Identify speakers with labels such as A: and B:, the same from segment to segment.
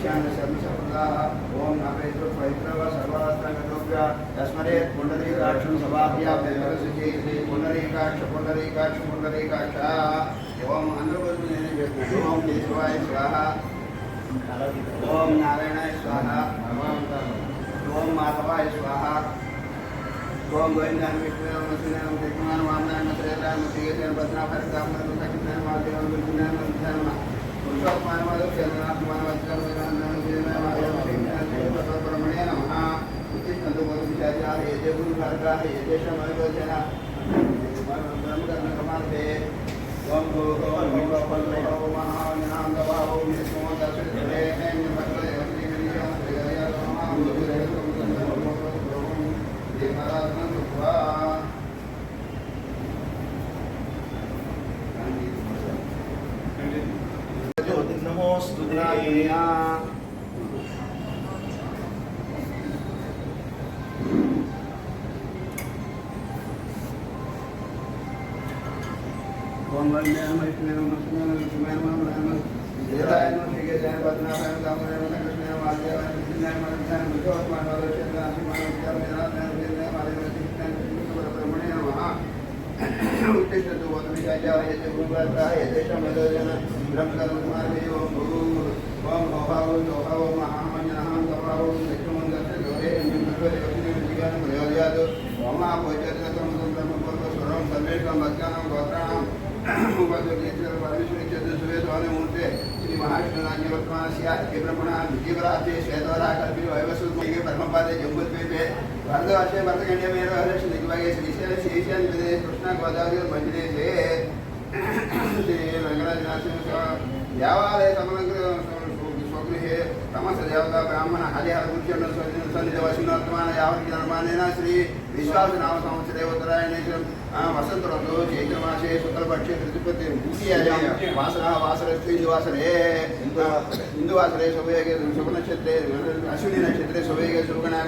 A: ओम नापेत्र पवित्र व सर्वास्त्रगतोभ्य तस्मरे पुंडरीकाक्षं सभाभ्या वेदरसुचि पुंडरीकाक्ष पुंडरीकाक्ष पुंडरीकाक्ष ओम अन्नपूर्णे ओम केशवाय स्वाहा ओम नारायणाय स्वाहा ओम माधवाय स्वाहा ओम गोविंदाय विष्णुवे नमः कृष्णाय वामनाय नमः श्रीकेशवाय पद्मनाभाय दामोदराय कृष्णाय महादेवाय विष्णुवे नमः पुरुषोत्तमाय नमः चन्द्रनाथमाय परमणे नमः उत्तिष्ठन्तु बोधविचार्याः ये गुरुभार्गाः ये तेषां मनोजना ब्रह्मकर्मकमार्थे ओम भूर्भुवः महाजनान्दवाहो विष्णुः दर्शयते नमोस्तुते ओम वंदे विष्णुवे नमः कृष्णाय नमः देवाय नमः श्रीकेशवाय पद्मनाभाय दामोदराय नमः कृष्णाय वासुदेवाय कृष्णाय मनोजाय विष्णुत्माय परमणे नमः उत्तिष्ठन्तु बोधविचार्याः ये गुरुभार्गाः ये तेषां मनोजना ब्रह्मकर्मकमार्थे ओम भूर्भुवः ओम भवः महामन्यः तवाहो विष्णुं दर्शयते ज्ञानमयोजयात् ओम आपोचततं ब्रह्मपूर्वस्वरं सर्वेषां भक्तानां गोत्राणां मूर्ते श्री महाविष्णुराज्यवर्तमानस्य ब्रह्मणा द्वितीयरात्रे श्वेतवरा कल्पि वैवस्वत्मैके ब्रह्मपादे जम्बुद्वीपे भारतवर्षे भरतखण्डे दिग्भागे श्रीशैल श्रीशैलविदे कृष्णा गोदावरी मञ्जदेशे श्री रङ्गराजनाथ देवालय समग्र स्वगृहे समस्त देवता ब्राह्मण हरिहर सन्निधवशिनोत्तमान यावत् धर्मानेन श्री विश्वास नाम संवत्सरे उत्तरायणे वसंत ऋतु चैत्रमासे शुक्लपक्षे तृतीय वासरस्तु हिंदुवासरे शुभयोगे शुभनक्षत्रे अश्विनी नक्षत्रे शुभयोगे शुभगणां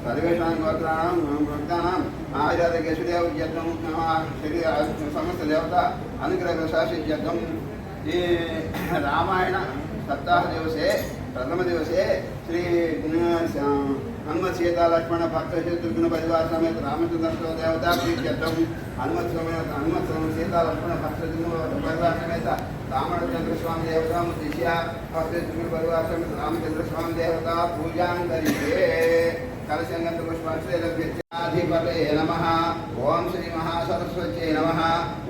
A: सर्वेषां गोत्राणां भक्तानां आयुर्वेदकेशदेवयज्ञं समस्त देवता अनुग्रहशासित्यर्थं रामायण सप्ताह दिवसे प्रथम दिवसे श्री हनुमत सीता लक्ष्मण भक्त शत्रुघ्न परिवार समेत रामचंद्र देवता प्रीत्यर्थम हनुमत सीता लक्ष्मण भक्त परिवार समेत रामचंद्र स्वामी देवता दिशा भक्त शत्रुघ्न परिवार समेत रामचंद्र स्वामी देवता पूजा करिए कलशंगत पुष्पाधिपते नमः ओम श्री महासरस्वत्यै नमः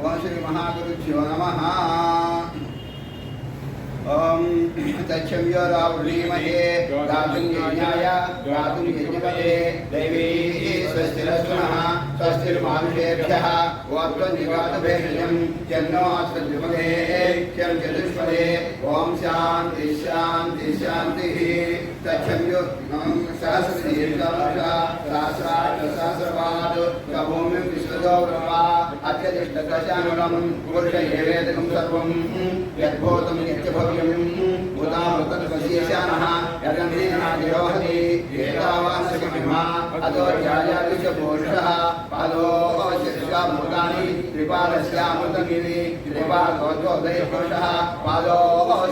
A: ओम श्री महागुरुभ्यो नमः ओम तच्छम्यो रावणीमहे गातुं यज्ञाय गातुं यज्ञपते दैवी स्वस्तिरस्तुनः स्वस्तिर्मानुषेभ्यः वक्त्वं जिगातभेषजं जन्नो अस्मद्विमहे शं चतुष्पदे ओम शान्ति शान्ति शान्तिः तच्छम्यो सहस्रदीर्घसहस्राष्टसहस्रपाद कभूमिं विश्वगौरवा अत्यतिष्ठदशानुलं पुरुष एवेदकं सर्वं यद्भूतं यच्चभव्यं भूतामृतत्वशेषानः यदन्धीनादिरोहति एतावान्सकमिमा अतो ध्यायाति च पुरुषः पादो शीर्षाभूतानि त्रिपादस्यामृतमिति त्रिपादोदयपुरुषः पादो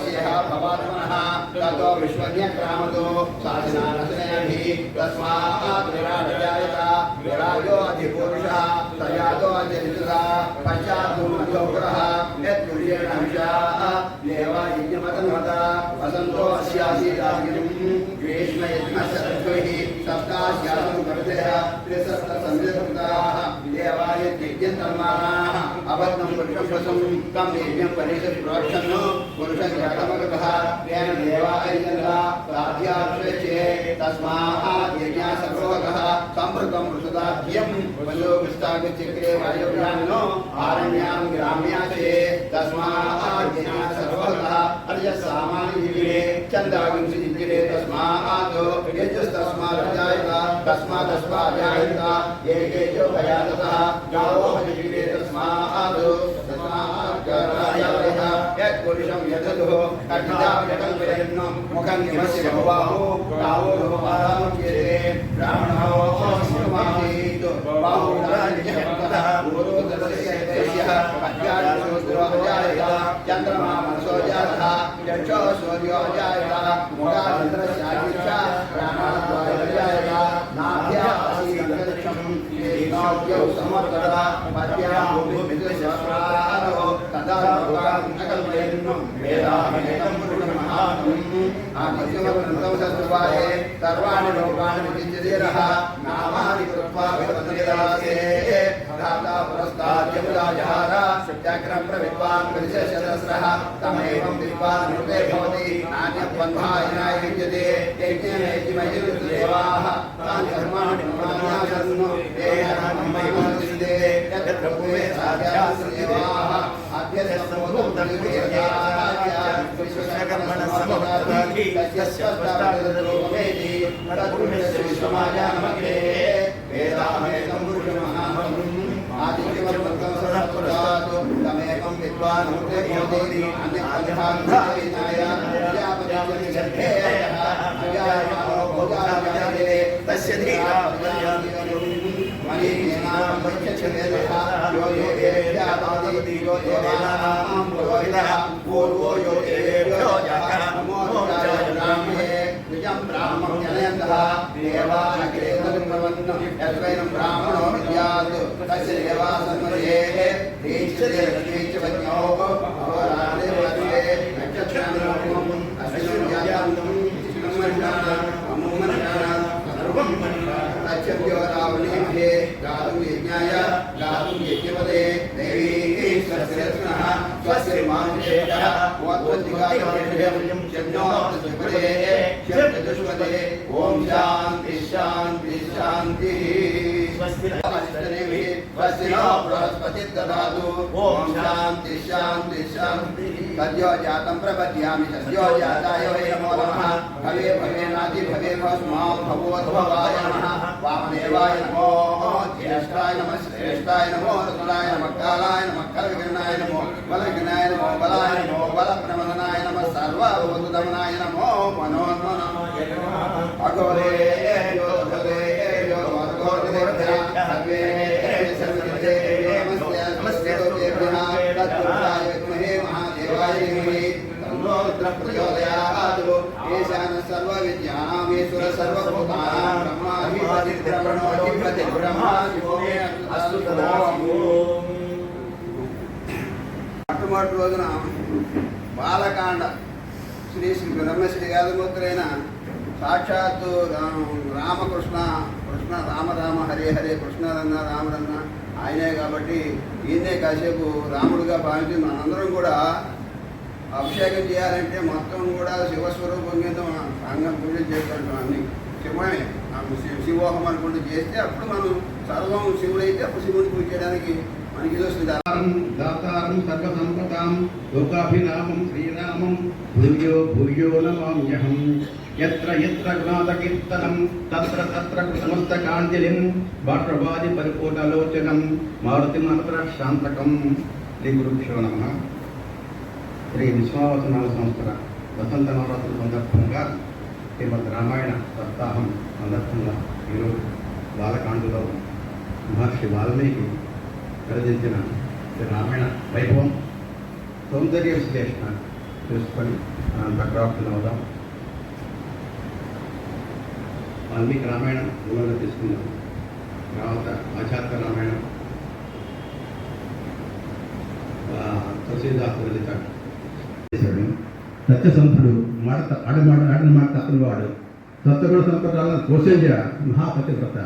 A: शेह भवात्मनः ततो विश्वज्ञक्रामतो साधनानसनैः तस्मात् विराजयायत विराजो अधिपुरुषः तयातो अधिऋतुः पश्चात्तुमधोपुरः यत्पुरुषेण हंसाः देवायज्ञमतन्वत वसन्तो अस्यासीदाग्निं ग्रीष्मयज्ञशरद्वैः सप्तास्यासं कवितयः त्रिसप्तसंविधकृताः देवायज्ञन्तन्मानाः अबद्धं पुरुषं तं यज्ञं परिषत् प्रोक्षन् पुरुषं जातमगतः तेन देवायजनः प्राध्याश्रये तस्मात् यज्ञः सर्वगतः संवृतं वृषदाभ्यं वयोविस्तागचक्रे वायुव्यान्नो आरण्यां ग्राम्याचे तस्मात् यज्ञः सर्वगतः अर्यसामान्यजिगिरे चन्दागंसिजिगिरे तस्मात् यजस्तस्मात् तस्मादस्माजायत एकेजो भयातः गावो जिगिरे तस्मात् यत्पुरुषं यदधुः कठिनाभिकल्पयन् मुखं निमस्य बहुबाहो गावो लोपामुच्यते ब्राह्मणो शिवमाहीत् बाहुराजः गुरुदर्शस्य देश्यः अज्ञानशूद्रो अजायत चन्द्रमा मनसो जातः वृक्षो सूर्यो जायता मुखाचन्द्रस्यादिच्छा प्राणाद्वायुर्जायता नाभ्यासीदन्तरिक्षं येनाद्यौ समर्तता पद्भ्यां भूमिर्विद्युत्सहस्रारो तदा लोकान् अकल्पयन् वेदाहमेतं पुरुषमहात्मम् आदित्यमग्रन्थं सत्त्वाये सर्वाणि लोकानि विचिन्त्यधीरः नामानि कृत्वा विवदन्तिदासे धाता पुरस्ताद्यमुदाजहार चक्रं प्रविद्वान् विशेषदस्रः तमेवं विद्वान् रूपे भवति नान्यबन्धायनाय विद्यते यज्ञमेतिमयिर्देवाः तानि कर्माणि प्रमाण्यासन् ते धर्मं महिमन्ते यत्र भूमे साध्यास्देवाः अभ्यस्तमोदं विश्वकर्मणः समवर्तति तस्य स्वस्तावदरोमेति तद्गुणस्य समाजानमग्रे वेदामेतं पुरुषमहात्मम् आदित्यवर्तं सरःपुरस्तात् तमेवं विद्वान् रूपे भवति अन्यथान्विनाय प्रजापतिर्गर्भे अव्यायमानो भोगाव्याये तस्य धीरा मणिनां पञ्चचमेधः यो यो देव्यादादि यो देवानां पुरोहितः पूर्वो यो देवेभ्यो जातः नमो ब्राह्मणे द्विजं ब्राह्मणं जनयन्तः देवानग्रे तद्ब्रवन् यद्वैनं ब्राह्मणो विद्यात् तस्य देवासन्मये ीक्षवज्ञोः अहोरात्रे वर्षे नक्षत्रानुरूपम् अश्विनं जातम् सर्वं तच्छब्दो रावणीमहे गातुं यज्ञाय गातुं यज्ञपदे देवी स्वस्तिरत्नः स्वस्तिर्मानुषेकः वोत्पत्तिकायं यज्ञोत्पत्तिपदे चतुष्पदे ॐ शान्ति शान्ति शान्तिः स्वस्ति नो बृहस्पतिः ददातु ॐ शान्ति शान्ति शान्ति सद्यो जातं प्रपद्यामि सद्यो जाताय वै नमो नमः भवे भवेनादि भवे भस्मा भवोद्भवाय नमः वामदेवाय नमो ज्येष्ठाय नमः श्रेष्ठाय नमो रतनाय नमः कालाय नमः खलविघ्नाय नमो बलविघ्नाय नमो बलाय नमो बलप्रमदनाय नमः सर्वभूतदमनाय नमो मनोन्मनाय नमः अघोरे यो भगे यो अघोरे सर्वे नमस्ते देव्यः तत्पुरुषाय विद्महे महादेवाय धीमहि तन्नो रुद्रः प्रचोदयात् ईशानः सर्वविद्यानामीश्वरः सर्वभूतानां ब्रह्माधिपतिर्ब्रह्मा शिवो मे अस्तु तदा మొట్టమొదటి రోజున బాలకాండ శ్రీ శ్రీ బ్రహ్మశ్రీ గాదమూర్తులైన సాక్షాత్తు రామకృష్ణ కృష్ణ రామ రామ హరే హరే కృష్ణరన్న రామరన్న ఆయనే కాబట్టి ఈయనే కాసేపు రాముడుగా భావించి మనందరం కూడా అభిషేకం చేయాలంటే మొత్తం కూడా శివస్వరూపం కింద సంఘం పూజ చేస్తుంటాం అన్ని శివమే శివోహం అనుకుంటూ చేస్తే అప్పుడు మనం సర్వం శివుడైతే అప్పుడు శివుడిని పూజ చేయడానికి మనకి ఇది వస్తుంది.
B: దాతారం సర్వసంపదాం లోకాభిరామం శ్రీరామం భూయో భూయో నమామ్యహం యత్ర యత్ర గుణాదకీర్తనం తత్ర తత్ర సమస్తకాంజలిం బాష్పవాది పరిపూర్ణలోచనం మారుతిమనతర శాంతకం. శ్రీ గురుభ్యో నమః. శ్రీ విశ్వావసనామ సంవత్సర వసంత నవరాత్రుల సందర్భంగా శ్రీమద్ రామాయణ సప్తాహం సందర్భంగా ఈరోజు బాలకాండలో మహర్షి వాల్మీకి ప్రవచించిన శ్రీ రామాయణ వైభవం సౌందర్య విశ్లేషణ చూసుకొని ప్రక్రాప్తులు అవుదాం. వాల్మీకి రామాయణం మూలంగా తీసుకుందాం. తర్వాత ఆచార్య రామాయణం తులసీదాసు రచిత సత్యసంధుడు ఆడిన మాట తప్పని వాడు సత్వగుణ సంపదాలను పోషించ మహాపతివ్రత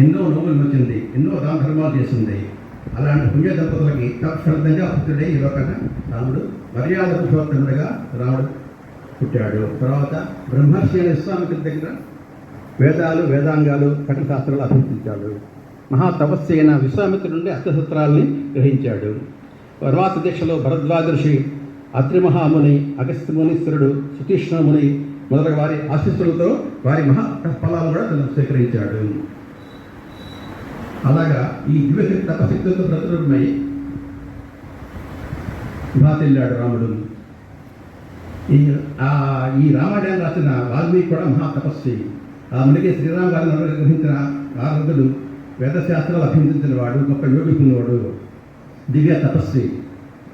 B: ఎన్నో నోములు వచ్చింది, ఎన్నో దాన ధర్మాలు చేసింది. అలాంటి పుణ్య దంపతులకి తత్ఫలితంగా పుత్రుడై ఈ లోకన రాముడు మర్యాద పురుషోత్తముడిగా రాముడు పుట్టాడు. తర్వాత బ్రహ్మర్షి అనే విశ్వామిత్రుడి దగ్గర వేదాలు వేదాంగాలు కఠశాస్త్రాలు అభ్యసించాడు. మహాతపస్సు అయిన విశ్వామిత్రుడి నుండి అష్టసూత్రాలని గ్రహించాడు. తర్వాత దీక్షలో భరద్వాజ ఋషి, అత్రి మహాముని, అగస్త్య మునీశ్వరుడు, సుతీష్ణ ముని మొదలగు వారి ఆశీస్సులతో వారి మహా ఫలాలు కూడా తను స్వీకరించాడు. అలాగా ఈ దివ్యశక్తి తపశక్తులతో ప్రతిరూపమై భాతిల్లాడు రాముడు. ఈ రామాయణాన్ని రాసిన వాల్మీకి కూడా మహా తపస్వి. ఆ మునిగే శ్రీరామ గారిని అనుగ్రహించిన ఆరుదుడు వేదశాస్త్రాలు అభ్యసించిన వాడు, గొప్ప యోగికున్నవాడు, దివ్య తపస్వి,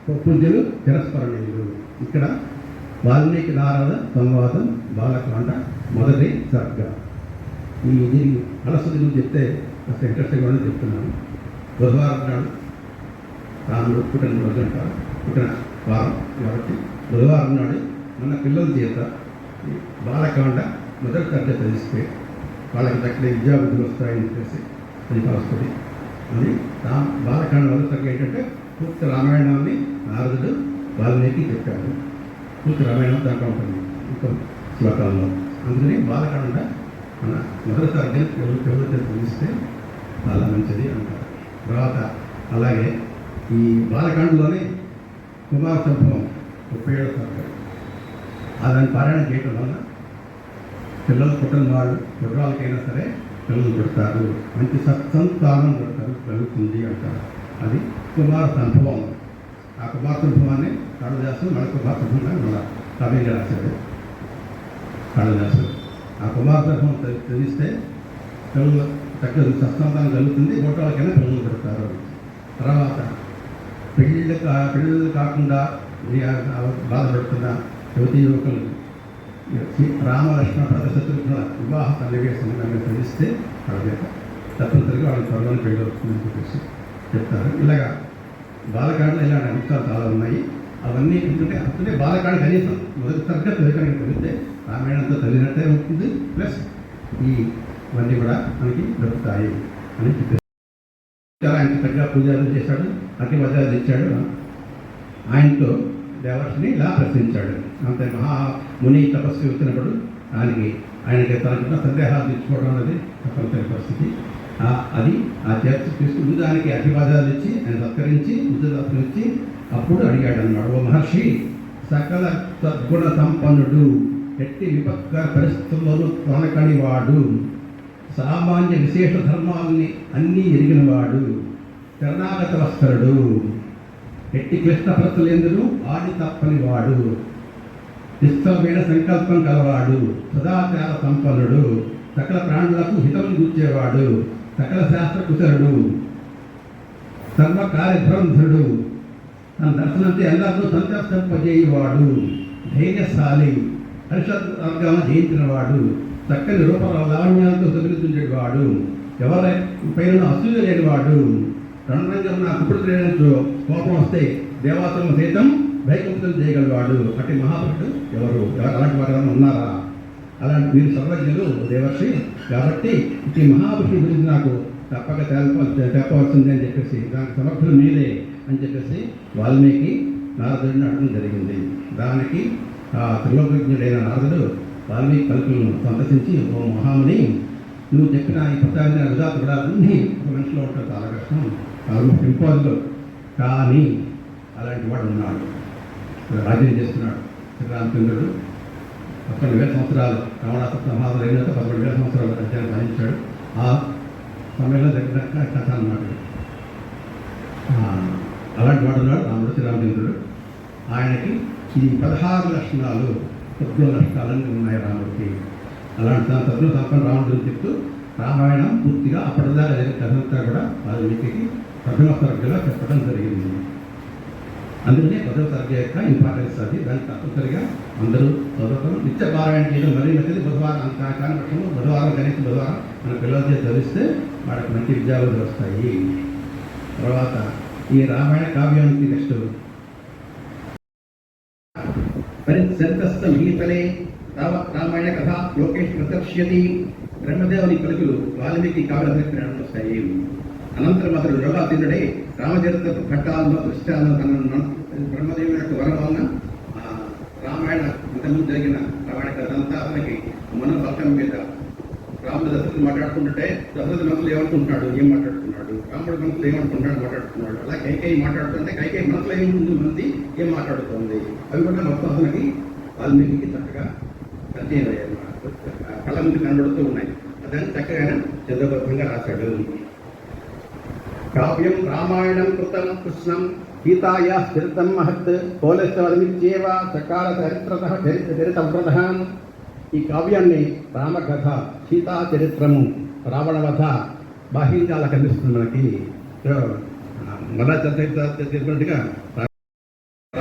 B: పూజ్యులు చిరస్మరణీయులు. ఇక్కడ వాల్మీకి నారద సంవాదం బాలకాండ మొదటి సర్గ. దీనికి అలసది గురించి చెప్తే కాస్త ఇంట్రెస్టింగ్ అని చెప్తున్నాను. బుధవారం నాడు రాముడు పుట్టిన రోజు అంటారు, పుట్టిన వారం కాబట్టి బుధవారం నాడు మన పిల్లల చేత బాలకాండ మొదటి సర్గ చదివిస్తే వాళ్ళకి దక్కడే విద్యాబుద్ధులు వస్తాయని చెప్పేసి అది వస్తుంది. అది బాలకాండ మొదటి సర్గ ఏంటంటే పూర్తి రామాయణాన్ని నారదుడు వాల్మీకి చెప్పాడు. పూర్తి రామాయణం దాంట్లో ఉంటుంది ఇంకో శ్లోకాల్లో. అందుకని బాలకాండ మన మొదటి సర్గని ఎవరితో తెలిస్తే చాలా మంచిది అంటారు. తర్వాత అలాగే ఈ బాలకాండలోనే కుమార సంభవం 37వ సర్గ. దాన్ని పారాయణ చేయటం వల్ల పిల్లలు పుట్టిన వాళ్ళు కుర్రాలకైనా సరే పిల్లలు పెడతారు, మంచి సత్సంతానం కలుగుతుంది అంటారు. అది కుమార సంభవం. ఆ కుమార సంభవాన్ని కాళిదాసు మన కుమార సంభవంగా మన కవిగా రాశాడు కాళిదాసు. ఆ కుమార సంభవం తెలిస్తే పిల్లలు చక్కగా సత్సంతానం కలుగుతుంది, కుర్రాలకైనా పిల్లలు పెడతారు. తర్వాత పెళ్ళిళ్ళు కాకుండా బాధపడుతున్న యువతీ యువకులు రామలక్ష్మణ శత్రుఘ్నుల వివాహ సన్నివేశంగా తెలిస్తే వాళ్ళ తప్పనిసరిగా వాళ్ళ త్వరలో పెళ్ళి అవుతుందని చెప్పేసి చెప్తారు. ఇలాగా బాలకాండలో ఇలాంటి అంశాలు చాలా ఉన్నాయి. అవన్నీ ఎందుకంటే అప్పుడే బాలకాండ కనీసం మొదటి సరిగ్గా తొలికడానికి తెలిస్తే రామాయణంతో తెలియనట్టే ఉంటుంది, ప్లస్ ఇవన్నీ కూడా మనకి దొరుకుతాయి అని చెప్పేసి ఆయనకి తగ్గ పూజలు చేశాడు, అతి వజాలు ఇచ్చాడు. ఆయనతో దేవర్షిని ఇలా ప్రశ్నించాడు. అంతే మహాముని తపస్సు వచ్చినప్పుడు ఆయనకి తనకున్న సందేహాలు తీర్చుకోవడం అనేది తప్పనిసరి పరిస్థితి. అది ఆ చర్చ తీసుకుని దానికి అభివాదాలు ఇచ్చి ఆయన సత్కరించి బుద్ధదాసులు ఇచ్చి అప్పుడు అడిగాడు అన్నాడు, ఓ మహర్షి, సకల సద్గుణ సంపన్నుడు, ఎట్టి విపత్కర పరిస్థితుల్లోనూ తొనకనివాడు, సామాన్య విశేష ధర్మాలని అన్నీ ఎరిగినవాడు, శరణాగత వస్త్రుడు, ఎట్టి క్లిష్ట పరిస్థితులందును ఆడి తప్పనివాడు, నిష్ఠమైన సంకల్పం కలవాడు, సదాచార సంపన్నుడు, సకల ప్రాణులకు హితమును కూర్చేవాడు, సకల శాస్త్ర కుశలుడు, సర్వ కార్యధ్వంధుడు, తన దర్శనంతో అందరితో సంతోషింపజేయవాడు, ధైర్యశాలి, హర్షవర్గాలను జయించినవాడు, చక్కని రూప లావణ్యాలతో తొలగితుండేవాడు, ఎవరి పైన అసూయ లేనివాడు, రణరంగం నా కుప్పుడు లేనట్టు కోపం వస్తే దేవాసులను సైతం భయకంపితం చేయగలవాడు. అట్టి మహాపురుషుడు ఎవరు అలాంటి వారు ఎవరైనా ఉన్నారా? అలాంటి మీరు సర్వజ్ఞులు దేవర్షి కాబట్టి ఈ మహాపురుషుడి గురించి నాకు తప్పక చెప్పవలసింది అని చెప్పేసి దానికి సమర్థులు మీరే అని చెప్పేసి వాల్మీకి నారదుడిని అడగడం జరిగింది. దానికి త్రిలోకజ్ఞుడైన నారదుడు వాల్మీకి పలుకులను సందర్శించి, ఓ మహాముని, నువ్వు చెప్పిన ఈ ప్రచారమైన విధాత కూడా అన్నీ ఒక మనిషిలో ఉంటారు, చాలా కష్టం, ఆల్మోస్ట్ ఇంపాసిబుల్. కానీ అలాంటి వాడు ఉన్నాడు, రాజ్యం చేస్తున్నాడు. శ్రీరామచంద్రుడు 11,000 సంవత్సరాలు రావణాసుర సంహారం అయినాక 11,000 సంవత్సరాలు రాజ్యాన్ని పాలించాడు. ఆ సమయంలో దగ్గర కథ అన్నమాట. అలాంటి వాడు ఉన్నాడు రాముడు శ్రీరామచంద్రుడు. ఆయనకి ఈ 16 లక్షణాలు సద్గుణ లక్షణాలన్నీ ఉన్నాయి రాముడికి. అలాంటి సద్గుణ సంపన్న రాముడు చెప్తూ రామాయణం పూర్తిగా అప్పటిదాకా జరిగిన కథంతా కూడా వాల్మీకి ప్రథమ సర్గగా చెప్పడం జరిగింది. అందుకనే ప్రథమ సర్గ యొక్క ఇంపార్టెన్స్ అది. దాన్ని తప్పనిసరిగా అందరూ చదవడం, నిత్య పారాయణ చేయడం మరీ మంచిది. బుధవారం కాని పక్షంలో బుధవారం కనీసం బుధవారం మన పిల్లల చేసి చదివిస్తే వాళ్ళకి మంచి విద్యాబుద్ధులు వస్తాయి. తర్వాత ఈ రామాయణ కావ్యానికి నెక్స్ట్ పరిసంతస్థ మిగిలిపలే రామాయణ కథ లోకేష్ ప్రదర్శ్యతి. బ్రహ్మదేవుని పలుకులు వాల్మీకి కావ్యాన్ని వస్తాయి. అనంతరం అతడు యోగాతీనుడై రామచరిత్ర ఘట్టాలను దృష్టాలను తన బ్రహ్మదేవుని యొక్క వరం వలన రామాయణ ఇంతకుముందు జరిగిన రామాయణ కథ అంతా అతనికి మన బలకం మీద రాముడు దశరథుడు మాట్లాడుకుంటుంటే దశరథుడి మనసులు ఏమనుకుంటున్నాడు, ఏం మాట్లాడుతున్నాడు, రాముడి మనసులు ఏమనుకుంటున్నాడు మాట్లాడుతున్నాడు, అలా కైకేయి మాట్లాడుతుంటే కైకేయి మనసులో ఏముంటుంది, మంది ఏం మాట్లాడుతుంది, అవి కూడా మొత్తం అతనికి వాల్మీకి చక్కగా పరిచయం అయ్యాయి అన్నమాట. కళ్ళ ముందు కనబడుతూ ఉన్నాయి. దాన్ని చక్కగా చంద్రబద్ధంగా రాశాడు. కావ్యం రామాయణం కృతం కృష్ణం సీతాయా చరితం మహత్ పోలస్వరమిత్యేవ చకార చరితవ్రత. ఈ కావ్యాన్ని రామకథ, సీతా చరిత్రము, రావణవధ బాహ్యంగా కనిపిస్తుంది మనకి. మన చెప్పినట్టుగా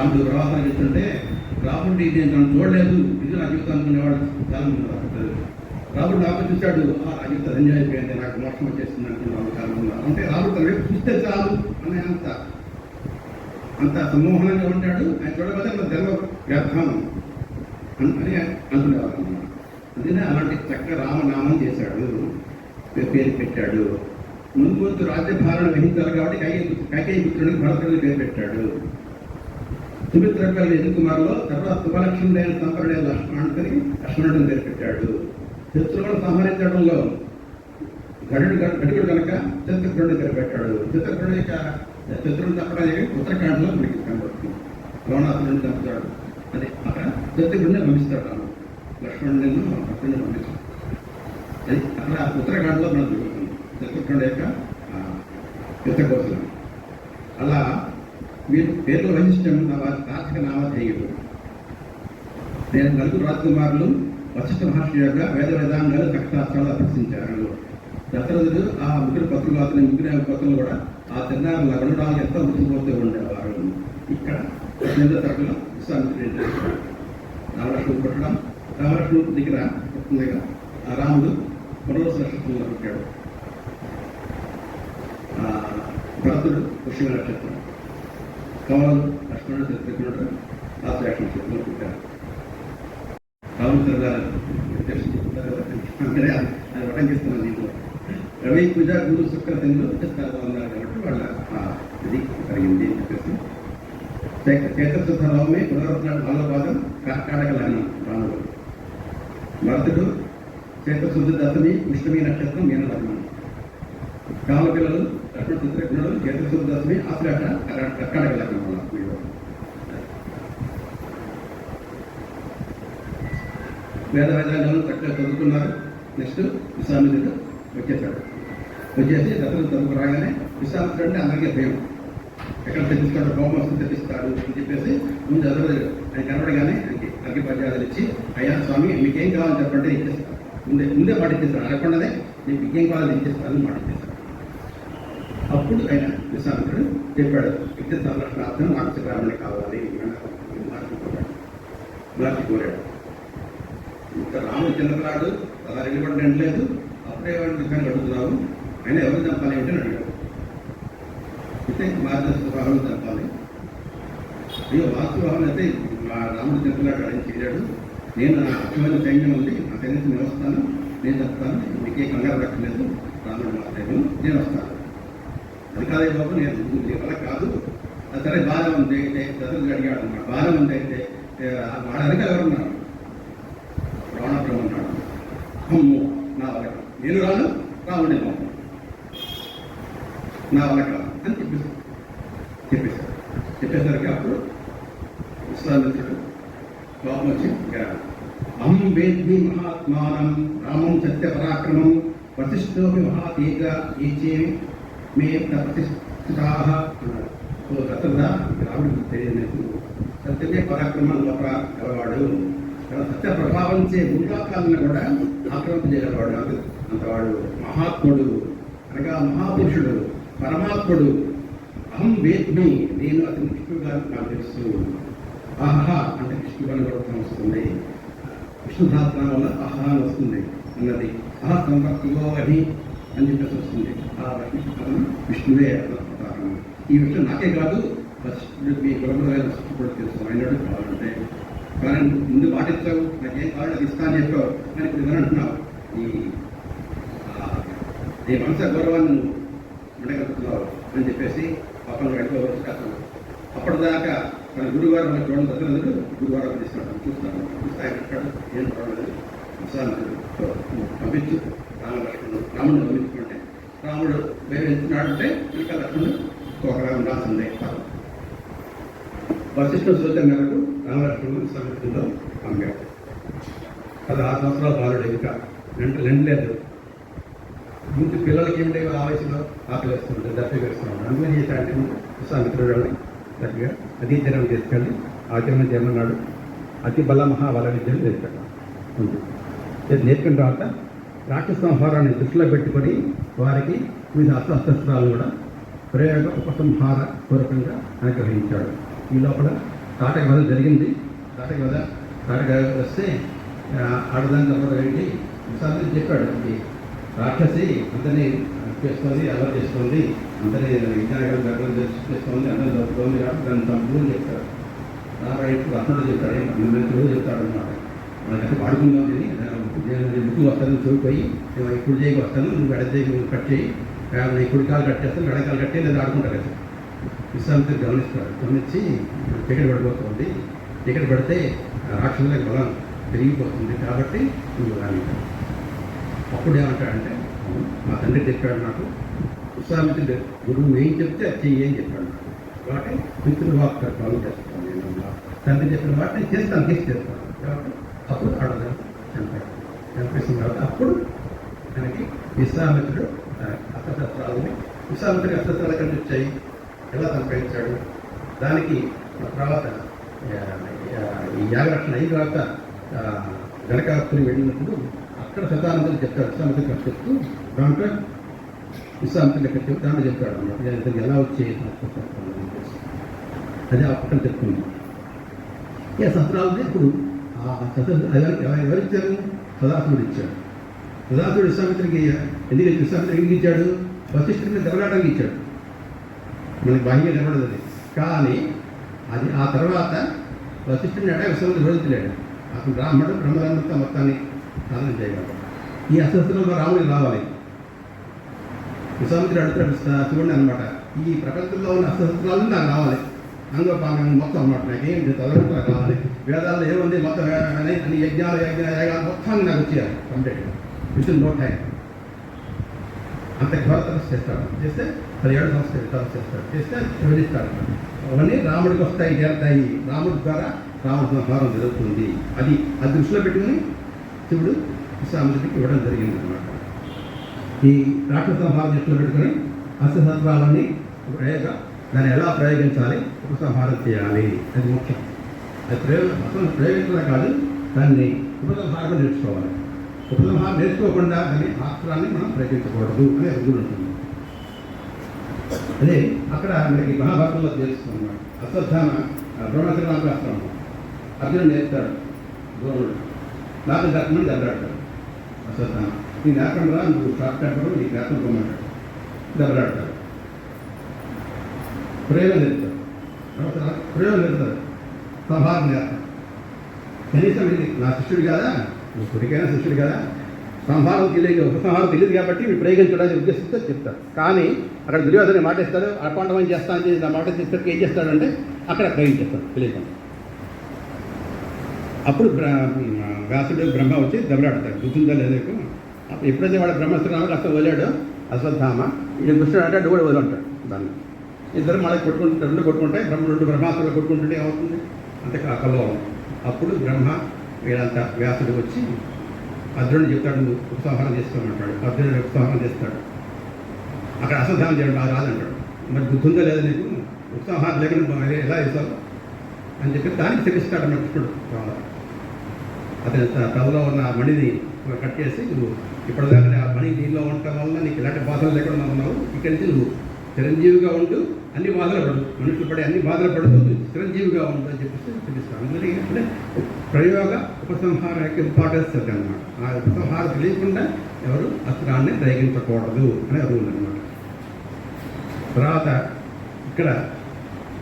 B: రాముడు ప్రవాసానికి వెళ్తుంటే రాముడిని నేను తను చూడలేదు, ఇది నా జీవితం అనుకునేవాడు చాలా మంది ఉన్నారు. రాముడు నాకు చూశాడు, నా జీవితం ఎంజాయ్ అయిపోయింది, నాకు మోసం వచ్చేస్తుంది అనుకున్నాను చాలా మంది ఉన్నారు. అంటే రాముడు తన వైపు చూస్తే చాలు అనే అంత సమ్మోహనంగా ఉంటాడు. ఆయన చూడకపోతే మన ధర్మ వ్యర్థం అని అనుకునేవారు అన్నమాట. అందుకనే అలాంటి చక్కగా రామనామం చేశాడు, పేరు పెట్టాడు. ముందు రాజ్యభారణ వహించాలి కాబట్టి కైకేయి పుత్రుడికి భరతుడిని పేరు పెట్టాడు. సుమిత్ర పిల్లలు ఎదుకుమారులో తర్వాత శుభలక్ష్ముడైన సంపరుడైన లక్ష్మణుడిని పేరు పెట్టాడు. శత్రువులను సంహరించడంలో గడుగుడు కనుక శత్రుఘ్నుడిని పేరు పెట్టాడు. శత్రువుని తప్పడానికి ఉత్తరాఖండ్లో మనకి కనబడుతుంది. రావణాసురుడిని చంపుతాడు, అదే అక్కడ శత్రుఘ్నుడిని పంపిస్తాడు, లక్ష్మణుడిని భక్తుడిని పంపిస్తాడు. అది అక్కడ ఉత్తరాఖండ్లో మనం జరుగుతుంది శత్రుఘ్నుడి యొక్క యుద్ధ కోసం. అలా వీరు పేర్లు వహించడం వారి తాత్విక నామధేయులు. నేను నలుగురు రాజకుమారులు వశిష్ఠ మహర్షి యొక్క వేదాంగాలు తక్షశాస్త్రాలు అభ్యసించారు. దశరథుడు ఆ ముగ్గురు పత్రులు అతని ముగ్గురు పత్రులు కూడా ఆ తిన్నారుల గణుడాలు ఎంతో ముచ్చిపోతూ ఉండేవారు. ఇక్కడ తరగతిలో విశ్వామిత్రుడు రామలక్ష్మణుడు పుట్టడం, రామలక్ష్మణుడు దగ్గర పుట్టిందిగా రాముడు పునర్వస నక్షత్రంలో పుట్టాడు. భరతుడు పుష్య నక్షత్రం, కమలు లక్ష్మణుడు శత్రుఘ్నుడు ఆశ్లేష నక్షత్రంలో పుట్టారు. రాముడు అది వటంకిస్తున్నాను. దీంట్లో రవి పూజ గురు శుక్ర శనులు ఉన్నారు కాబట్టి వాళ్ళ ఇది జరిగింది అని చెప్పేసి చైత్రశుద్ధ నవమి పునరుత్నాడు 4వ భాగం కర్కాటక లగ్నం రాముడు. భరతుడు చైత్రశుద్ధ దశమి పుష్యమి నక్షత్రం మీన లగ్నం. కామ పిల్లలు లక్ష్మణ శత్రుఘ్నుడు చైత్రశుద్ధ దశమి ఆశ్లేష కర్కాటక లగ్నం వల్ల వీళ్ళు వేదాలను చక్కగా చదువుకున్నారు. నెక్స్ట్ విశ్వామిత్రుడు వచ్చేసాడు. వచ్చేసి దశరథుడు తరపు రాగానే విశ్వామిత్రుడు అందరికీ భయం, ఎక్కడ తెప్పిస్తాడు, కోపం వస్తుంది తెప్పిస్తాడు అని చెప్పేసి ముందు దశరథుడు ఆయన కనబడగానే ఆయనకి అగ్గి పద్యాలు ఇచ్చి, అయ్యా స్వామి మీకేం కావాలని చెప్పంటే ఇచ్చేస్తాడు. ముందే మాట ఇచ్చేస్తాడు, అడగకుండానే నీకు ఇంకేం కావాలని ఇచ్చేస్తాడని మాట ఇచ్చేస్తాడు. అప్పుడు ఆయన విశ్వామిత్రుడు చెప్పాడు, విద్య సంరక్షణార్థం నాకు చిత్రాన్ని కావాలి మార్చి కోరాడు. ఇంకా రాముడు చిన్నపిల్లాడు, అలా వెళ్ళబడి అంటలేదు. అప్పుడే విషయాన్ని అడుగుతున్నావు, ఆయన ఎవరు చంపాలి అంటే అడిగాడు. అయితే మార్గదర్శకం చంపాలి. అయ్యో వాస్తవాన్ని అయితే రాముడు చిన్నపిల్లాడు అడిగి చేయలేడు. నేను నా అక్షమైన సైన్యం ఉంది, ఆ సైన్యం నేను వస్తాను, నేను చెప్తాను, మీకే కంగారు పెట్టలేదు, రాముడు మా సైన్యం నేను వస్తాను. అది కాదే బాబు, నేను వల్ల కాదు. అది సరే బాధ ఉంది అయితే దశరథుడు అడిగాడు అన్నమాట. బాధ ఉంది అయితే వాడడానికి ఎవరున్నారు? రావణ ఉన్నాడు. అమ్మో నా వల్ల కాదు, నేను రాను, రావణే బాబు నా వల్ల కాదు అని చెప్పేసరికి అప్పుడు విశ్వామిత్రుడు కోపం వచ్చి, అహం వేద్మి మహాత్మానం రామం సత్య పరాక్రమం వశిష్ఠోపి మహాతేజ ఏచే మే ప్రతిష్ఠితా అన్నాడు. దశరథ రాముడికి తెలియదు, సత్యమే పరాక్రమం లోపల గలవాడు, సత్య ప్రభావంచే భూలోకాలను కూడా ఆక్రమించగలవాడు. అంతవాడు మహాత్ముడు అనగా మహాపురుషుడు, పరమాత్ముడు. అహం వేద్మి, నేను అతని విష్ణువుగా నాకు తెలుసు. ఆహా అంటే విష్ణువు అని కూడా వస్తుంది, విష్ణుధాత్మ వల్ల ఆహా అని వస్తుంది అన్నది. ఆహా సంపర్కంలో అని చెప్పేసి వస్తుంది. ఆ విష్ణువే అవతారం. ఈ విషయం నాకే కాదు, మీ కులములైన వస్తు కూడా తెలుసు. అయినట్టు కావాలంటే కానీ ముందు పాటించావు, నాకేం కావాలి అది ఇస్తా అని చెప్పావు, కానీ ఇప్పుడు ఏమంటున్నావు, ఈ వంశ గౌరవాన్ని ఉండగలుగుతున్నావు అని చెప్పేసి పాపం వెళ్ళిపోవచ్చు కష్టం. అప్పటిదాకా మన గురువారం చూడండి, దశరథుడు గురువారం తీసుకుంటాను చూస్తాను స్థాయి ఏం పర్వాలేదు విశ్వామిత్రుడు పంపించు రాముడు పంపించుకుంటే రాముడు వేరేస్తున్నాడంటే ఇంకా లక్ష్మణుడు ఒకలా ఉండాల్సిందే. వశిష్ఠ సూచన మేరకు రామలక్ష్మణుడు విశ్వామిత్రుడితో పంపాడు. 16 సంవత్సరాల బాలుడు, ఇంకా నిండలేదు. ముందు పిల్లలకి ఏమిటి ఆ వయసులో ఆకలి వేస్తుంటే దప్పి వేస్తున్నాడు. అందుకని చేశాడంటే విశ్వామిత్రుడు దగ్గర అతీచరణ తీసుకెళ్ళి ఆచరణ చేయమన్నాడు. అతి బల మహాబల విద్యను నేర్పాడు. నేర్పిన తర్వాత రాక్షస సంహారాన్ని దృష్టిలో పెట్టుకొని వారికి వివిధ అస్త్రాలను కూడా ప్రయోగ ఉపసంహార పూర్వకంగా అనుగ్రహించాడు. ఈ లోపల తాటక వధ జరిగింది. తాటక వస్తే ఆడదాని తర్వాత ఏంటి విశ్వామిత్రుడు చెప్పాడు, ఈ రాక్షసి అందరినీ చేస్తుంది, అలవాటు చేస్తుంది, అందరినీ విజ్ఞానకాలు దగ్గర చేస్తుంది, అందరినీ దొరుకుతుంది కాబట్టి దాన్ని చంపు అని చెప్తాడు. ఇప్పుడు అతనుడు చెప్తాడు, మంత్రుడు చెప్తాడు అనమాట. మనకైతే వాడుకుందాం అని ముక్కు వస్తాను చూడిపోయి ఇప్పుడు చేయకి వస్తాను, నువ్వు ఎడచేయి కట్ చేయి, నీ కుడికాలు కట్ చేస్తాను, ఎడకాలు కట్టి లేదా ఆడుకుంటారు కదా. విశ్వామిత్రుడు గమనించి టికెట్ పడిపోతుంది, టికెట్ పడితే రాక్షసులకు బలం పెరిగిపోతుంది కాబట్టి నువ్వు రాని. అప్పుడు ఏమంటాడంటే, మా తండ్రి చెప్పాడు నాకు, విశ్వామిత్రుడు గురువు ఏం చెప్తే అది చెయ్యి అని చెప్పాడు నాకు. కాబట్టి మిత్రుడు వాక్తారు బాగు చేస్తాను, నేను తండ్రి చెప్పిన వాటిని చేస్తాను, చేస్తాను కాబట్టి అప్పుడు ఆడదాం చంపేసిన తర్వాత అప్పుడు మనకి విశ్వామిత్రుడు అస్త్రశస్త్రాలని విశ్వామిత్రుడి అస్త్రశస్త్రాలు ఎక్కడి నుంచి వచ్చాయి, ఎలా సంపాదించాడు, దానికి తర్వాత ఈ యాగరక్షణ అయిన తర్వాత గణకాస్తుని వెళ్ళినప్పుడు అక్కడ శతానందులు చెప్తాడు. విశ్వామిత్రుడు చెప్తూ దాంట్లో విశ్వామిత్రుడు ఎక్కడ చెప్తే దాంట్లో చెప్తాడు అన్నమాట, ఎలా వచ్చేది అదే ఆ పక్కన చెప్తుంది. ఈ శస్త్రాలని ఇప్పుడు ఎవరిచ్చారు? సదాశివుడు ఇచ్చాడు. సదాశివుడు విశ్వామిత్రుడికి ఎందుకంటే విశ్వామిత్రుడికి ఇచ్చాడు, వశిష్ఠుడిని దెబ్బలాడడానికి ఇచ్చాడు, మనకి బాహ్యంగా దెబ్బడదు అది. కానీ అది ఆ తర్వాత వశిష్ఠుడిని అంటే విశ్వామిత్రుడు విడుదలేడు, అతను బ్రాహ్మణుడు బ్రహ్మరంతా మొత్తాన్ని సాధన చేయగలడు. ఈ అస్త్రంలో రాముడికి రావాలి. విశ్వామిత్రుడు అడుగుతాడు శివుడిని అనమాట, ఈ ప్రపంచంలో ఉన్న అస్త్రాలు నాకు రావాలి, అంగోపాంగం మొత్తం అన్నమాట, నాకేంటి చదవడం నాకు కావాలి, వేదాల్లో ఏముంది మొత్తం అన్ని యాగాలు మొత్తాన్ని నాకు వచ్చేయాలి complete within no time. అంత ఘోర తపస్సు చేస్తాడు, చేస్తే 17 సంవత్సరాలు తపస్సు చేస్తాడు, చేస్తే విభజిస్తాడు. అవన్నీ రాముడికి వస్తాయి, చేరతాయి, రాముడి ద్వారా రాముడి సంహారం జరుగుతుంది. అది దృష్టిలో పెట్టుకుని శివుడు విశ్వామిత్రుడికి ఇవ్వడం జరిగింది అన్నమాట. ఈ రాక్షస సంహారం దృష్టిలో పెట్టుకుని అస్త్రశస్త్రాలన్నీ దాన్ని ఎలా ప్రయోగించాలి, ఉపసంహారం చేయాలి, అది ముఖ్యం. అది ప్రయోగించడం కాదు, దాన్ని ఉపసంహారం నేర్చుకోవాలి. ఉపసంహారం నేర్చుకోకుండా దాన్ని అస్త్రాన్ని మనం ప్రయోగించకూడదు అనే రూల్ ఉంటుంది. అదే అక్కడ మనకి మహాభారతంలో తెలుసుకున్నాం. అశ్వత్థామ బ్రహ్మశ్రీరామశాస్త్రం అర్జునుడు నేర్పుతాడు, ద్రోణుడు నాకు దర్శనం దెబ్బలాడతాడు. అశ్వత్థామ నీ నేర్పడం రా, నువ్వు షార్ట్ కట్టడం నీకు నేర్పం పోమంటాడు, దెబ్బలాడతాడు. ప్రయోగం నేర్పుతాడు, ప్రయోగం నేర్పుతాడు, సంహారం నేర్పుతాడు. కనీసం ఇది నా శిష్యుడు కదా, నువ్వు కొడుకైనా శిష్యుడు కదా, సంహారం తెలియదు, ఉపసంహారం తెలియదు కాబట్టి మీరు ప్రయోగించడానికి ఉద్దేశిస్తే చెప్తాడు. కానీ అక్కడ దుర్యోధన మాట ఇస్తాడు, అపాండవం చేస్తానని చెప్పి నా మాట చేస్తాడు, ఏం చేస్తాడంటే అక్కడ ప్రయోగించేస్తాడు తెలియదు. అప్పుడు వ్యాసుడు బ్రహ్మ వచ్చి దెబ్బలాడతాడు, గుర్తుందా లేదు. ఎప్పుడైతే వాడు బ్రహ్మశ్రీరాముడు అసలు వదిలాడు అశ్వత్థామ, ఇది కృష్ణుడు అంటే అడ్డు కూడా వదిలంటాడు. దాన్ని ఇద్దరు మళ్ళీ కొట్టుకుంటారు, రెండు కొట్టుకుంటాయి, రెండు బ్రహ్మాసులు కొట్టుకుంటుంటే ఏమవుతుంది, అంతే కలవడం. అప్పుడు బ్రహ్మ వీళ్ళంతా వ్యాసుడు వచ్చి అర్జునుడు చెప్తాడు, నువ్వు ఉపసంహారం చేసుకోమంటాడు. అర్జునుడు ఉపసంహారం చేస్తాడు. అక్కడ అశ్వత్థామ చేయడం రాదంటాడు. మరి గుర్తుందో లేదా నీకు, ఉపసంహారం లేకుండా ఎలా చేస్తావు అని చెప్పి దానికి తెలుస్తాడు అన్న కృష్ణుడు. అతని తలలో ఉన్న మణిని కట్ చేసి, నువ్వు ఇప్పటిదాకా ఆ మణి దీనిలో ఉండటం వల్ల నీకు ఇలాంటి బాధలు లేకుండా ఉన్నావు, ఇక్కడి నుంచి నువ్వు చిరంజీవిగా ఉంటూ అన్ని బాధలు పడు, మనుషులు పడే అన్ని బాధలు పడుతుంది, చిరంజీవిగా ఉండు అని చెప్పేసి తెలుస్తాను. అందులో ఏంటంటే ప్రయోగ ఉపసంహారం యొక్క ఇంపార్టెన్స్ అది అనమాట. ఆ ఉపసంహారం తెలియకుండా ఎవరు అస్త్రాన్ని ప్రయోగించకూడదు అనే రూల్ అనమాట. తర్వాత ఇక్కడ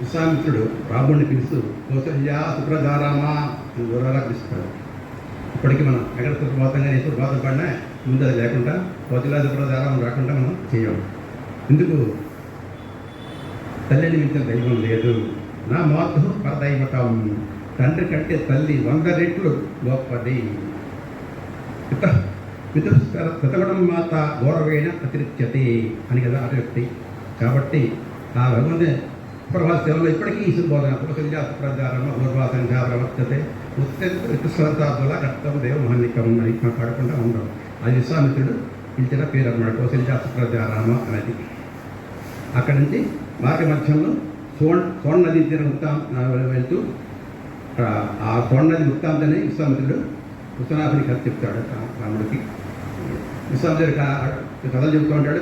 B: విశ్వామిత్రుడు రాముడిని పిలుస్తూ కౌసల్యా సుప్రజారామా అని దూరాలా పిలుస్తాడు. ఇప్పటికీ మనం ఎక్కడ సుప్రభాతంగా ఏ సుప్రభాతం పడినా ముందు అది లేకుండా కౌసల్యా సుప్రజారామం రాకుండా మనం చేయము. ఎందుకు? తల్లిని మించిన దైవం లేదు. నా మాతృ పరదైవతం, తండ్రి కంటే తల్లి 100 రెట్లు గొప్పది. పితృగణం మాత గౌరవేణ అతిరిచ్యతే అని కదా అతిరిక్తి. కాబట్టి ఆ భగవంతుని ప్రభాత సేవలో ఇప్పటికీ ఈ సుబోధన కౌసల్యా సుప్రజారామ గౌరవ సంధ్యా ప్రవర్తతే ఉత్సవతాదుల కర్తం దేవమహనికం అని మాట్లాడకుండా ఉండడం. అది విశ్వామిత్రుడు పిలిచిన పేరు అన్నమాట, కౌసల్యా సుప్రజారామ అనేది. అక్కడి నుంచి మార్గ మధ్యంలో సోణ నది తీరం వెళ్తూ ఆ సోణ నది వృత్తాంతని విశ్వామిత్రుడు విశ్వనాథుని కథ చెప్తాడు రాముడికి. విశ్వామిత్రుడు కథలు చెప్తూ ఉంటాడు.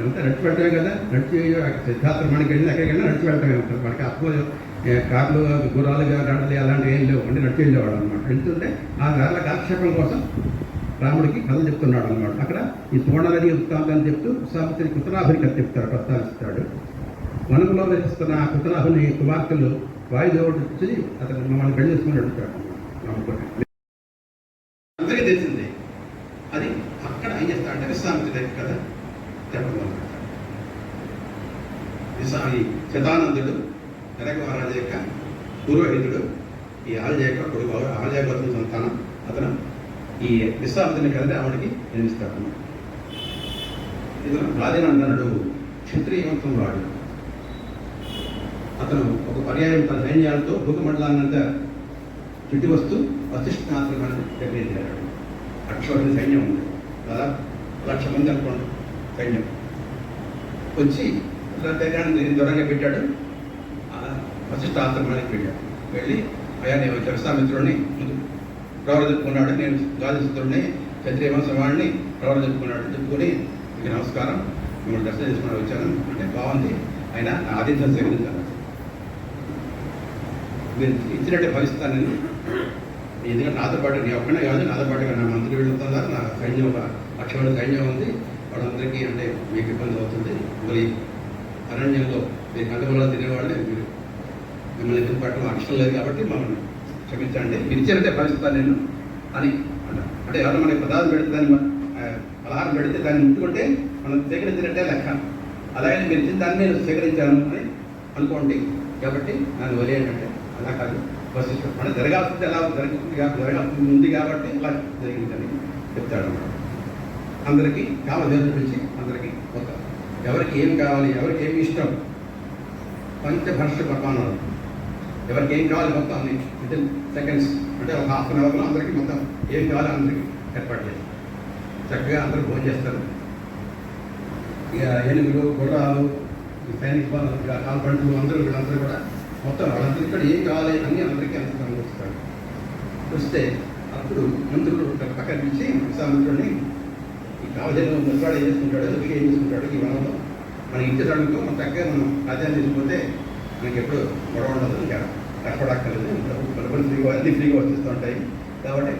B: అంతా నడిచి వెళ్ళటమే కదా, నడిచి సిద్ధాశ్రమానికి వెళ్ళి ఎక్కడికి వెళ్ళినా నడిచి వెళ్ళటమే ఉంటుంది. మనకి అప్పుడు కార్లు గుర్రాలు గంటలు అలాంటివి ఏం లేవు, అంటే నడిచి వెళ్ళేవాడు అనమాట. వెళ్తుంటే ఆ దారిలో కాలక్షేపం కోసం రాముడికి కథలు చెప్తున్నాడు అనమాట. అక్కడ ఈ సువర్ణనది వృత్తాంతాన్ని చెప్తూ విశ్వామిత్రుడికి కృతనాభుని కథ చెప్తాడు, ప్రస్తావిస్తాడు. వనంలో నివసిస్తున్న ఆ కృతనాభుని కుమార్తెలు వాయుదేవుడు వచ్చి అతను మమ్మల్ని పెళ్లి చేసుకుని అడుగుతాడు. అందరికీ తెలిసిందే. అది అక్కడ ఏం చేస్తాడంటే విశ్వామిత్రుడి దగ్గర కథ చెప్పడం మొదలుపెడతాడు. శతానందుడు జనక మహారాజు యొక్క పురోహితుడు, ఈ ఆలయ యొక్క కొడుకు, ఆలయ గోత్ర సంతానం. అతను ఈ విశ్వామిత్రుని కథ రాముడికి జన్మిస్తాడు. ఇతను రాజనందనుడు క్షత్రియవంతం వాడు. అతను ఒక పర్యాయం తన సైన్యాలతో భూగమండలాన్నంతా చుట్టి వస్తూ వశిష్ఠాశ్రమాన్ని నిర్ణయించాడు. 1,00,000 మంది సైన్యం ఉంది, దాదాపు 1,00,000 మంది అనుకోండి సైన్యం. వచ్చి సైన్యాన్ని దూరంగా పెట్టాడు. వశిష్ఠాశ్రమానికి వెళ్ళాడు. వెళ్ళి అయ్యా నేను విశ్వామిత్రుడిని ప్రవర చెప్పుకున్నాడు, నేను గాజపుత్రుడిని క్షత్రియ వంశవాడిని ప్రవర చెప్పుకున్నాడు. చెప్పుకొని మీకు నమస్కారం, మిమ్మల్ని దర్శనం చేసుకుని వచ్చాను అంటే బాగుంది, ఆయన ఆతిథ్యం స్వీకరించాను, మీరు ఇచ్చినట్టే భవిస్తాను నేను. ఎందుకంటే నాతో పాటు నీ ఒక్కనే కాదు, నాతో పాటుగా నా మంత్రి వెళ్తున్నారు, నా సైన్యం ఒక 1,00,000 మంది సైన్యం ఉంది. వాళ్ళందరికీ అంటే మీకు ఇబ్బంది అవుతుంది. మరి అరణ్యంలో మీరు కందమూలాలు తినేవాళ్ళే, మీరు మిమ్మల్ని ఎందుకు పట్టడం ఇష్టం లేదు కాబట్టి మమ్మల్ని క్షమించండి, మీరు ఇచ్చినట్టే భవిస్తాను నేను అని అంటారు. అంటే ఎవరు మనకి పదార్థం పెడితే దాన్ని పలహారం పెడితే దాన్ని ముట్టుకుంటే మనం సేకరించినట్టే లెక్క. అలాగే మీరు ఇచ్చిన దాన్ని నేను సేకరించాను అని అనుకోండి, కాబట్టి నన్ను వదిలేయంటే అలా కాదు, వశిష్ఠుడు అంటే జరగాల్సింది ఎలా జరగాల్సింది ఉంది కాబట్టి అలా జరిగిందని చెప్తాడు అన్నమాట. అందరికీ కామధేను పిలిచి అందరికీ ఒక ఎవరికి ఏం కావాలి, ఎవరికి ఏమి ఇష్టం, పంచభర్ష పకానాలు, ఎవరికి ఏం కావాలి మొత్తం అన్ని వితిన్ సెకండ్స్, అంటే ఒక 1/2 అవర్లో అందరికీ మొత్తం ఏం కావాలో అందరికీ ఏర్పాటు చేస్తారు. చక్కగా అందరూ భోజనం చేస్తారు. ఇక ఏనుగులు, గుర్రాలు, సైనిక కాల్పంటులు అందరూ వీళ్ళందరూ కూడా మొత్తం వాళ్ళందరికీ ఇక్కడ ఏం కావాలి అన్నీ అందరికీ అంతరం వస్తాడు. వస్తే అప్పుడు మంత్రులు పక్కన పిలిచి విశ్వామిత్రుడిని ఈ కావజంలో ముసలాడు ఏం చేసుకుంటాడు, ఎదురుగా ఏం చేసుకుంటాడు, ఈ వనంలో మన ఇంటి సడుగుతో మన చక్కగా మనం రాజ్యాన్ని తీసుకుంటే మనకి ఎప్పుడు గొడవ ఉండదు, ఇంకా కష్టపడక్కర్లేదు, డబ్బులు ఫ్రీగా అన్ని ఫ్రీగా వచ్చేస్తూ ఉంటాయి. కాబట్టి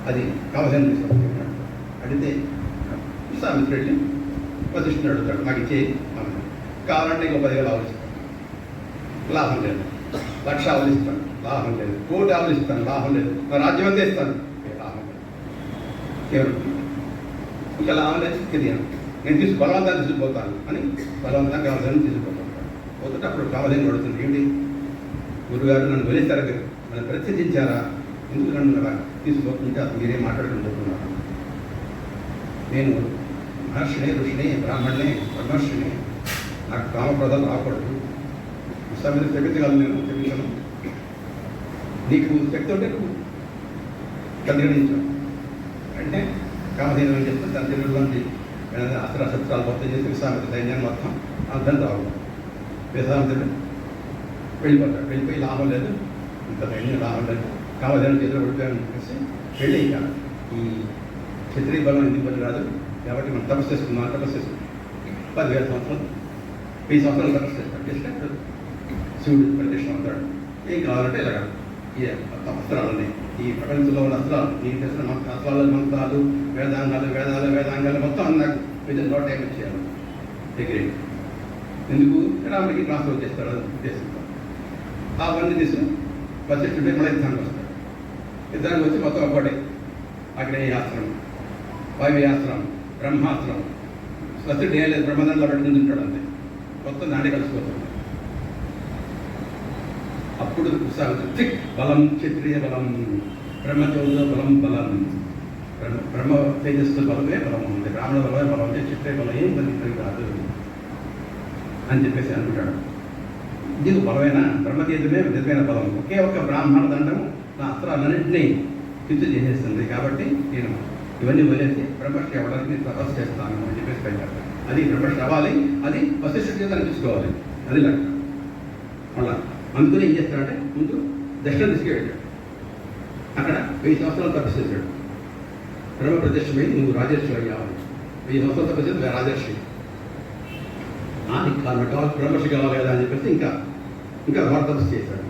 B: అది కావజాన్ని తీసుకుంటున్నాడు. అడిగితే విశ్వామిత్రుడిని వశిష్ఠుని అడుగుతాడు, నాకు ఇచ్చే కావాలంటే ఇంకో 10,000 ఆలోచిస్తాను, లాభం లేదు. 1,00,000 ఆలోచిస్తాను, లాభం లేదు. 1,00,000 ఆలోచిస్తాను, లాభం లేదు. నా రాజ్యం అంతా ఇస్తాను, లాభం లేదు. కేవలం ఇంకా లాభం లేదు, తెలియను, నేను బలవంతాన్ని తీసుకుపోతాను అని బలవంతంగా కావాలని తీసుకుపోతాను. పోతుంటే అప్పుడు కావాలని అడుగుతుంది, ఏంటి గురుగారు నన్ను వదిలేశారు, నన్ను ప్రత్యేకించారా, ఎందుకు నన్ను తీసుకుపోతుంటే అతను మీరేం మాట్లాడుకుంటున్నారు, నేను మహర్షిని, ఋషిని, బ్రాహ్మణ్ణి, బ్రహ్మర్షిని, నాకు కామప్రదాలు రాకూడదు, విశ్వామిత్రుడు చెప్పించగలను, నేను చెప్పించను, నీకు శక్తి ఉంటే నువ్వు కదిలించావు అంటే కామధేను అని చెప్తే దాని తెలుగులోంటి అస్త్రశస్త్రాలు మొత్తం చేసి విశ్వామిత్ర సైన్యాన్ని మొత్తం అంతం రావు. విశ్వామిత్రుడు వెళ్ళిపోతాడు. వెళ్ళిపోయి లాభం లేదు, ఇంత సైన్యం లాభం లేదు, కామధేను చేతిలో పడిపోయాను చెప్పేసి వెళ్ళి ఇక ఈ క్షత్రియ బలం ఎందుకు పని రాదు కాబట్టి మనం తపస్సు చేసుకుందాం, తపస్సు చేసుకుంటాం. 10,000 సంవత్సరాలు 1000 సంవత్సరాలు తపస్సు చేస్తాడు. చేస్తే శివుడు ప్రతిష్ట అవుతాడు. ఏం కావాలంటే ఇలాగ ఈ అస్త్రాలని, ఈ ప్రపంచంలో ఉన్న అస్త్రాలు, నీకు తెలిసిన అస్త్రాలు, మంత్రాలు, వేదాంగాలు మొత్తం నాకు విదిన్ నో టైం ఇచ్చేయాలి దగ్గర. ఎందుకు రాముడికి ట్రాన్స్ఫర్ చేస్తాడు ఉద్దేశంతో. అవన్నీ తీసుకుని వశిష్ఠుడే మళ్ళీ యుద్ధానికి వస్తాడు. యుద్ధానికి వచ్చి మొత్తం ఒకటే అగ్నేయాస్త్రం, వాయువ్యాస్త్రం, బ్రహ్మాస్త్రం, వశిష్ఠుడు ఏం లేదు, బ్రహ్మదండలో పెట్టుకుని ఉంటాడు అంతే, మొత్తం దాన్ని కలిసిపోతుంది. అప్పుడు త్రిక్ బలం, క్షత్రియ బలం, బ్రహ్మచౌర్య బలం, బలం బ్రహ్మ తేజస్సు బలమే బలం ఉంది, బ్రాహ్మణ బలమే బలం ఉంది, క్షత్రియ బలం ఏం పని కాదు అని చెప్పేసి అనుకుంటాడు. ఇది బలమైన బ్రహ్మతేజమే నిజమైన బలం. ఒకే ఒక్క బ్రాహ్మణ దండము నా అస్త్రాలన్నింటినీ చిత్తు చేసేస్తుంది. కాబట్టి నేను ఇవన్నీ వదిలేసి బ్రహ్మశ్రీ అవ్వడానికి తపస్సు చేస్తాను అని చెప్పేసి పెట్టారు. అది బ్రహ్మశ్రీ అవ్వాలి, అది వశిష్ఠుడి చేత చూసుకోవాలి, అది లెక్క. అలా అందుకని ఏం చేస్తాడంటే ముందు దక్షిణ దిశకి వెళ్ళాడు. అక్కడ 1000 సంవత్సరాలు తపస్సు చేశాడు. బ్రహ్మ ప్రత్యక్షమై నువ్వు రాజర్షి అయ్యావు, 1000 సంవత్సరాల తపస్సు నువ్వు రాజర్షి, నీకు కావాలి బ్రహ్మర్షి కావాలి కదా అని చెప్పేసి ఇంకా వాడు తపస్సు చేశాడు.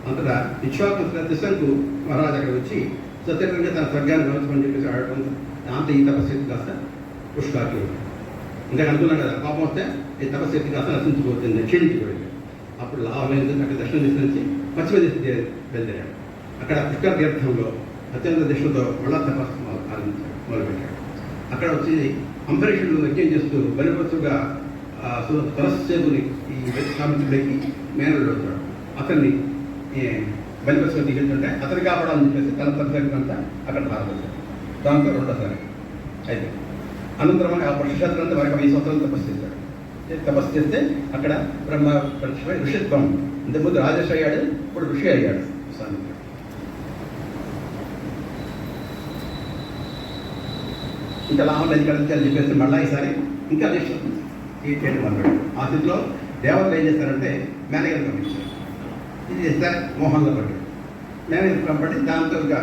B: అంతటా ఇక్ష్వాకు మహారాజు అక్కడ వచ్చి సత్యంగా తన స్వర్గాన్ని గమనించమని చెప్పేసి ఆడటం, దాంతో ఈ తపస్సు కాస్త పుష్కాకి ఇంకా అనుకున్నాం కదా, పాపం వస్తే ఈ తపస్సు కాస్త నశించిపోతుంది, క్షీణించిపోయింది. అప్పుడు లాభమైంది అక్కడ దర్శనం తీసుకొచ్చి పశ్చిమ దిశ బయలుదేరాడు. అక్కడ పుష్కర తీర్థంలో అత్యంత దిశతో మళ్ళా తపస్సు మొదలుపెట్టాడు. అక్కడ వచ్చి అంబరీషుడు యజ్ఞం చేస్తూ బలిపత్తుగా తులసేపుని ఈ సామిత్రుడికి మేనలు వచ్చాడు. అతన్ని బలిపత్తుగా దిగుతుంటే అతన్ని కాపాడాలని చెప్పేసి తన తపస్సులంతా అక్కడ పాల్గొంటాడు. దాంతో రెండోసారి అయితే అనంతరం ఆ పురుషశాస్త్రంతో మరొక 1000 సంవత్సరాలు తపస్సు చేశాడు. తపస్సు చేస్తే అక్కడ బ్రహ్మ ప్రత్యక్షమై ఋషిత్వం, ఇంతకుముందు రాజర్షి అయ్యాడు, ఇప్పుడు ఋషి అయ్యాడు సామిత్రుడు. ఇంకా లాభం లేదు కదా అని చెప్పేసి మళ్ళీ ఈసారి ఇంకా చేయడం అన్నాడు. ఆ స్థితిలో దేవతలు ఏం చేస్తారంటే మేనేజర్ పంపించారు. ఇది చేస్తారు మోహన్లో పడ్డాడు. మేనేజర్ పంపడి దాంతో ఇంకా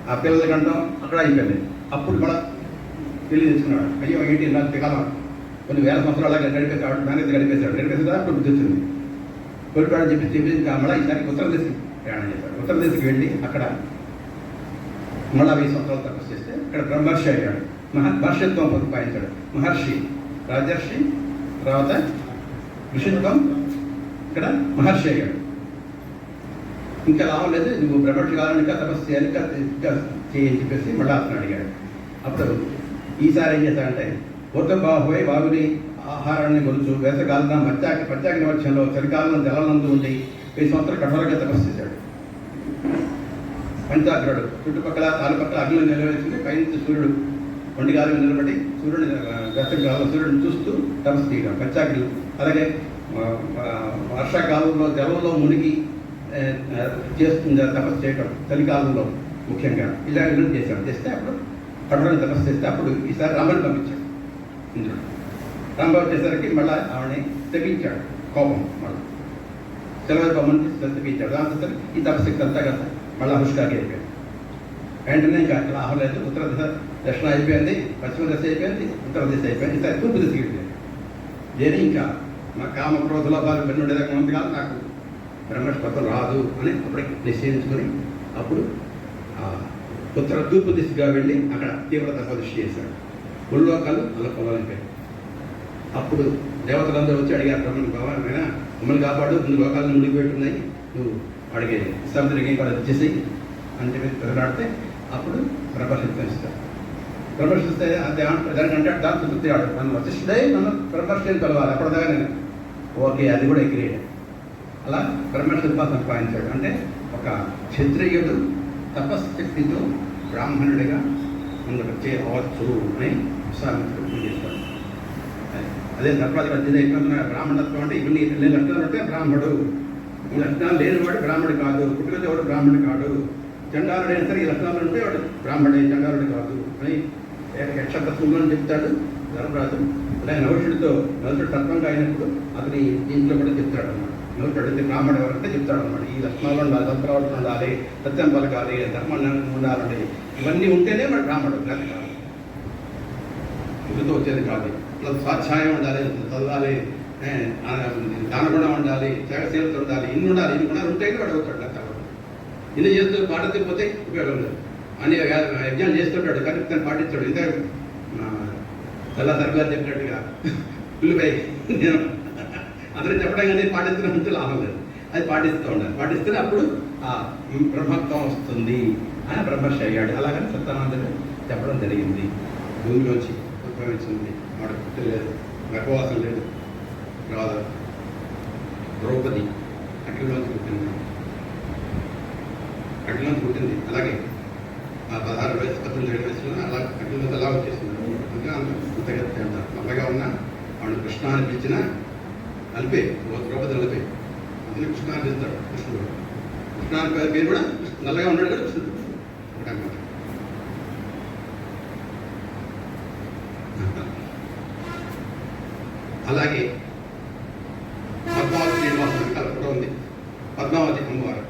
B: ఆ పిల్లల కంటం అక్కడ అయిపోయింది. అప్పుడు కూడా పెళ్లి తెచ్చుకున్నాడు. అయ్యో ఏంటి నాకు తికాలం కొన్ని 1000 సంవత్సరాలు అలాగే గడిపేసాడు, మేనేజర్ గడిపేసాడు అప్పుడు బుద్ధి వచ్చింది. కోరికాడని చెప్పి ఇంకా మళ్ళీ ఈసారి ఉత్తర దిశకి ప్రయాణం చేశాడు. ఉత్తర దిశకి వెళ్ళి అక్కడ మళ్ళీ 1000 సంవత్సరాలు తపస్సు చేస్తే అక్కడ బ్రహ్మర్షి అయ్యాడు. మహర్షిత్వం సంపాదించాడు. మహర్షి, రాజర్షి, తర్వాత ఋషిత్వం, ఇక్కడ మహర్షి అయ్యాడు. ఇంకా లాభం లేదు, నువ్వు బ్రహ్మర్షి కావాలని ఇంకా తపస్సు చేయాలి, ఇంకా చేయని చెప్పేసి మళ్ళీ అతను అడిగాడు. అప్పుడు ఈసారి ఏం చేశాడంటే ఉత్తబాహువై బాగుని ఆహారాన్ని గొలుచు వేసగాలం పచ్చాకి వచ్చంలో చలికాలం జలనందు ఉండి 1000 సంవత్సరాలు కఠోరంగా తపస్సు చేశాడు. పంచాగ్రుడు చుట్టుపక్కల 4 పక్కల అగ్నిలో నిలవేసింది. పైనుంచి సూర్యుడు ఒంటిగాలు నిలబడి సూర్యుడిని చూస్తూ తపస్సు చేయడం పంచాగ్రులు. అలాగే వర్షాకాలంలో జలంలో మునిగి చేస్తుంది తపస్సు చేయటం, చలికాలంలో ముఖ్యంగా ఇలా చేస్తే అప్పుడు కఠోరంగా తపస్సు చేస్తే అప్పుడు ఈసారి రాముని పంపించాడు ఇంద్రుడు. రామ వచ్చేసరికి మళ్ళీ ఆవిడని తెప్పించాడు, కోపం మళ్ళీ సెలవు బొమ్మని తెప్పించాడు. దాంతో ఈ తపస్సుకి అంతా కదా మళ్ళీ హుష్కాకి అయిపోయాడు. వెంటనే ఇంకా అట్లా ఆహలేదు. ఉత్తర దిశ దక్షిణ అయిపోయింది, పశ్చిమ దశ అయిపోయింది, ఉత్తర దిశ అయిపోయింది, ఈసారి తూర్పు దిశకి వెళ్ళిపోయింది. దేని ఇంకా నా కామ క్రోధలోపాలు ఇవన్నీ ఉండేదాకా ఉంది కాదు, నాకు బ్రహ్మస్పత్వం రాదు అని అప్పటికి నిశ్చయించుకొని అప్పుడు తూర్పు దిశగా వెళ్ళి అక్కడ తీవ్ర తపస్సు చేశాడు. ముల్లోకాలు అల్లకొల్లాలిపోయాయి. అప్పుడు దేవతలందరూ వచ్చి అడిగారు, బ్రహ్మని భగవాన్ మమ్మల్ని కాపాడు, 2 లోకాలను మునిగిపెట్టున్నాయి, నువ్వు అడిగే సముద్రకి కూడా వచ్చేసి అని చెప్పి ప్రజలాడితే అప్పుడు బ్రహ్మర్షిత్వం ఇస్తారు. బ్రహ్మర్షిస్తే దానికంటే దాని తృప్తి ఆడు నన్ను వశిష్ఠుడే నన్ను బ్రహ్మర్షిని కలవాలి. అప్పటిదాకా నేను ఓకే అది కూడా ఎగ్రీడ్. అలా బ్రహ్మర్షిత్వం సంపాదించాడు. అంటే ఒక క్షత్రియుడు తపశక్తితో బ్రాహ్మణుడిగా ముందుకు చేయవచ్చు అని సామిత్రుడు చేస్తాడు. అదే తత్వాది మధ్య అయిపోతున్న బ్రాహ్మణత్వం అంటే ఇవన్నీ లక్షణాలు ఉంటే బ్రాహ్మడు, ఈ లక్షణాలు లేనివాడు బ్రాహ్మడు కాదు, పుట్టుకతో వాడు బ్రాహ్మడు కాదు, చండాలుడైనా సరే ఈ లక్షణాలు ఉంటే వాడు బ్రాహ్మడే, చండాలుడు కాదు అని యక్షతత్వంలో చెప్తాడు ధర్మరాజు. అలాగే నవషుడితో తత్వంగా అయినప్పుడు అతని ఇంట్లో కూడా చెప్తాడు అన్నమాట. నవషుడు అడిగితే బ్రాహ్మడు ఎవరంటే చెప్తాడు అన్నమాట. ఈ లక్షణాలు ఉండాలి, సంప్రవర్తన ఉండాలి, సత్యం పలకాలి, ధర్మం ఉండాలండి, ఇవన్నీ ఉంటేనే వాడు బ్రాహ్మడు కాదు, ఇదితో వచ్చేది కాదు. స్వాధ్యాయం ఉండాలి, చదవాలి, దానగుణం ఉండాలి, త్యాగశీలత ఉండాలి, ఇన్ని ఉండాలి. ఇన్ని గుణాలు ఉంటేనే వాడు అవుతాడు. ఇన్ని చేస్తూ పాటించకపోతే ఉపయోగం లేదు. అని యజ్ఞాలు చేస్తుంటాడు కానీ తను పాటించాడు. ఇంత చల్లా సరిగ్గా చెప్పినట్టుగా పిల్లిపై నేను అందరూ చెప్పడం కానీ పాటించడం లాభం లేదు. అది పాటిస్తూ ఉండాలి. పాటిస్తేనే అప్పుడు ఆ బ్రహ్మత్వం వస్తుంది అని బ్రహ్మర్షి అయ్యాడు. అలాగని సత్యానందుడు చెప్పడం జరిగింది. భూమిలోంచి ఉద్భవించింది, వాడు పుట్టి లేదు, గర్భవాసం లేదు. తర్వాత ద్రౌపది అగ్నిలోంచి పుట్టింది, అగ్నిలోంచి పుట్టింది. అలాగే ఆ 16 వయసు 17 వయసులో అలా అగ్నిలోంచి అలా వచ్చేసింది. అందుకే అంతగతి అంటారు. నల్లగా ఉన్నా వాడు కృష్ణ అనిపించిన అలిపే, ద్రౌపది అలిపే, అందుకే కృష్ణ అనిపిస్తాడు కృష్ణుడు. కృష్ణ అని పేరు కూడా నల్లగా ఉన్నాడు కదా కృష్ణుడు ఒకటన్నమాట. అలాగే పద్మావతి శ్రీనివాసం కథ కూడా ఉంది. పద్మావతి అమ్మవారు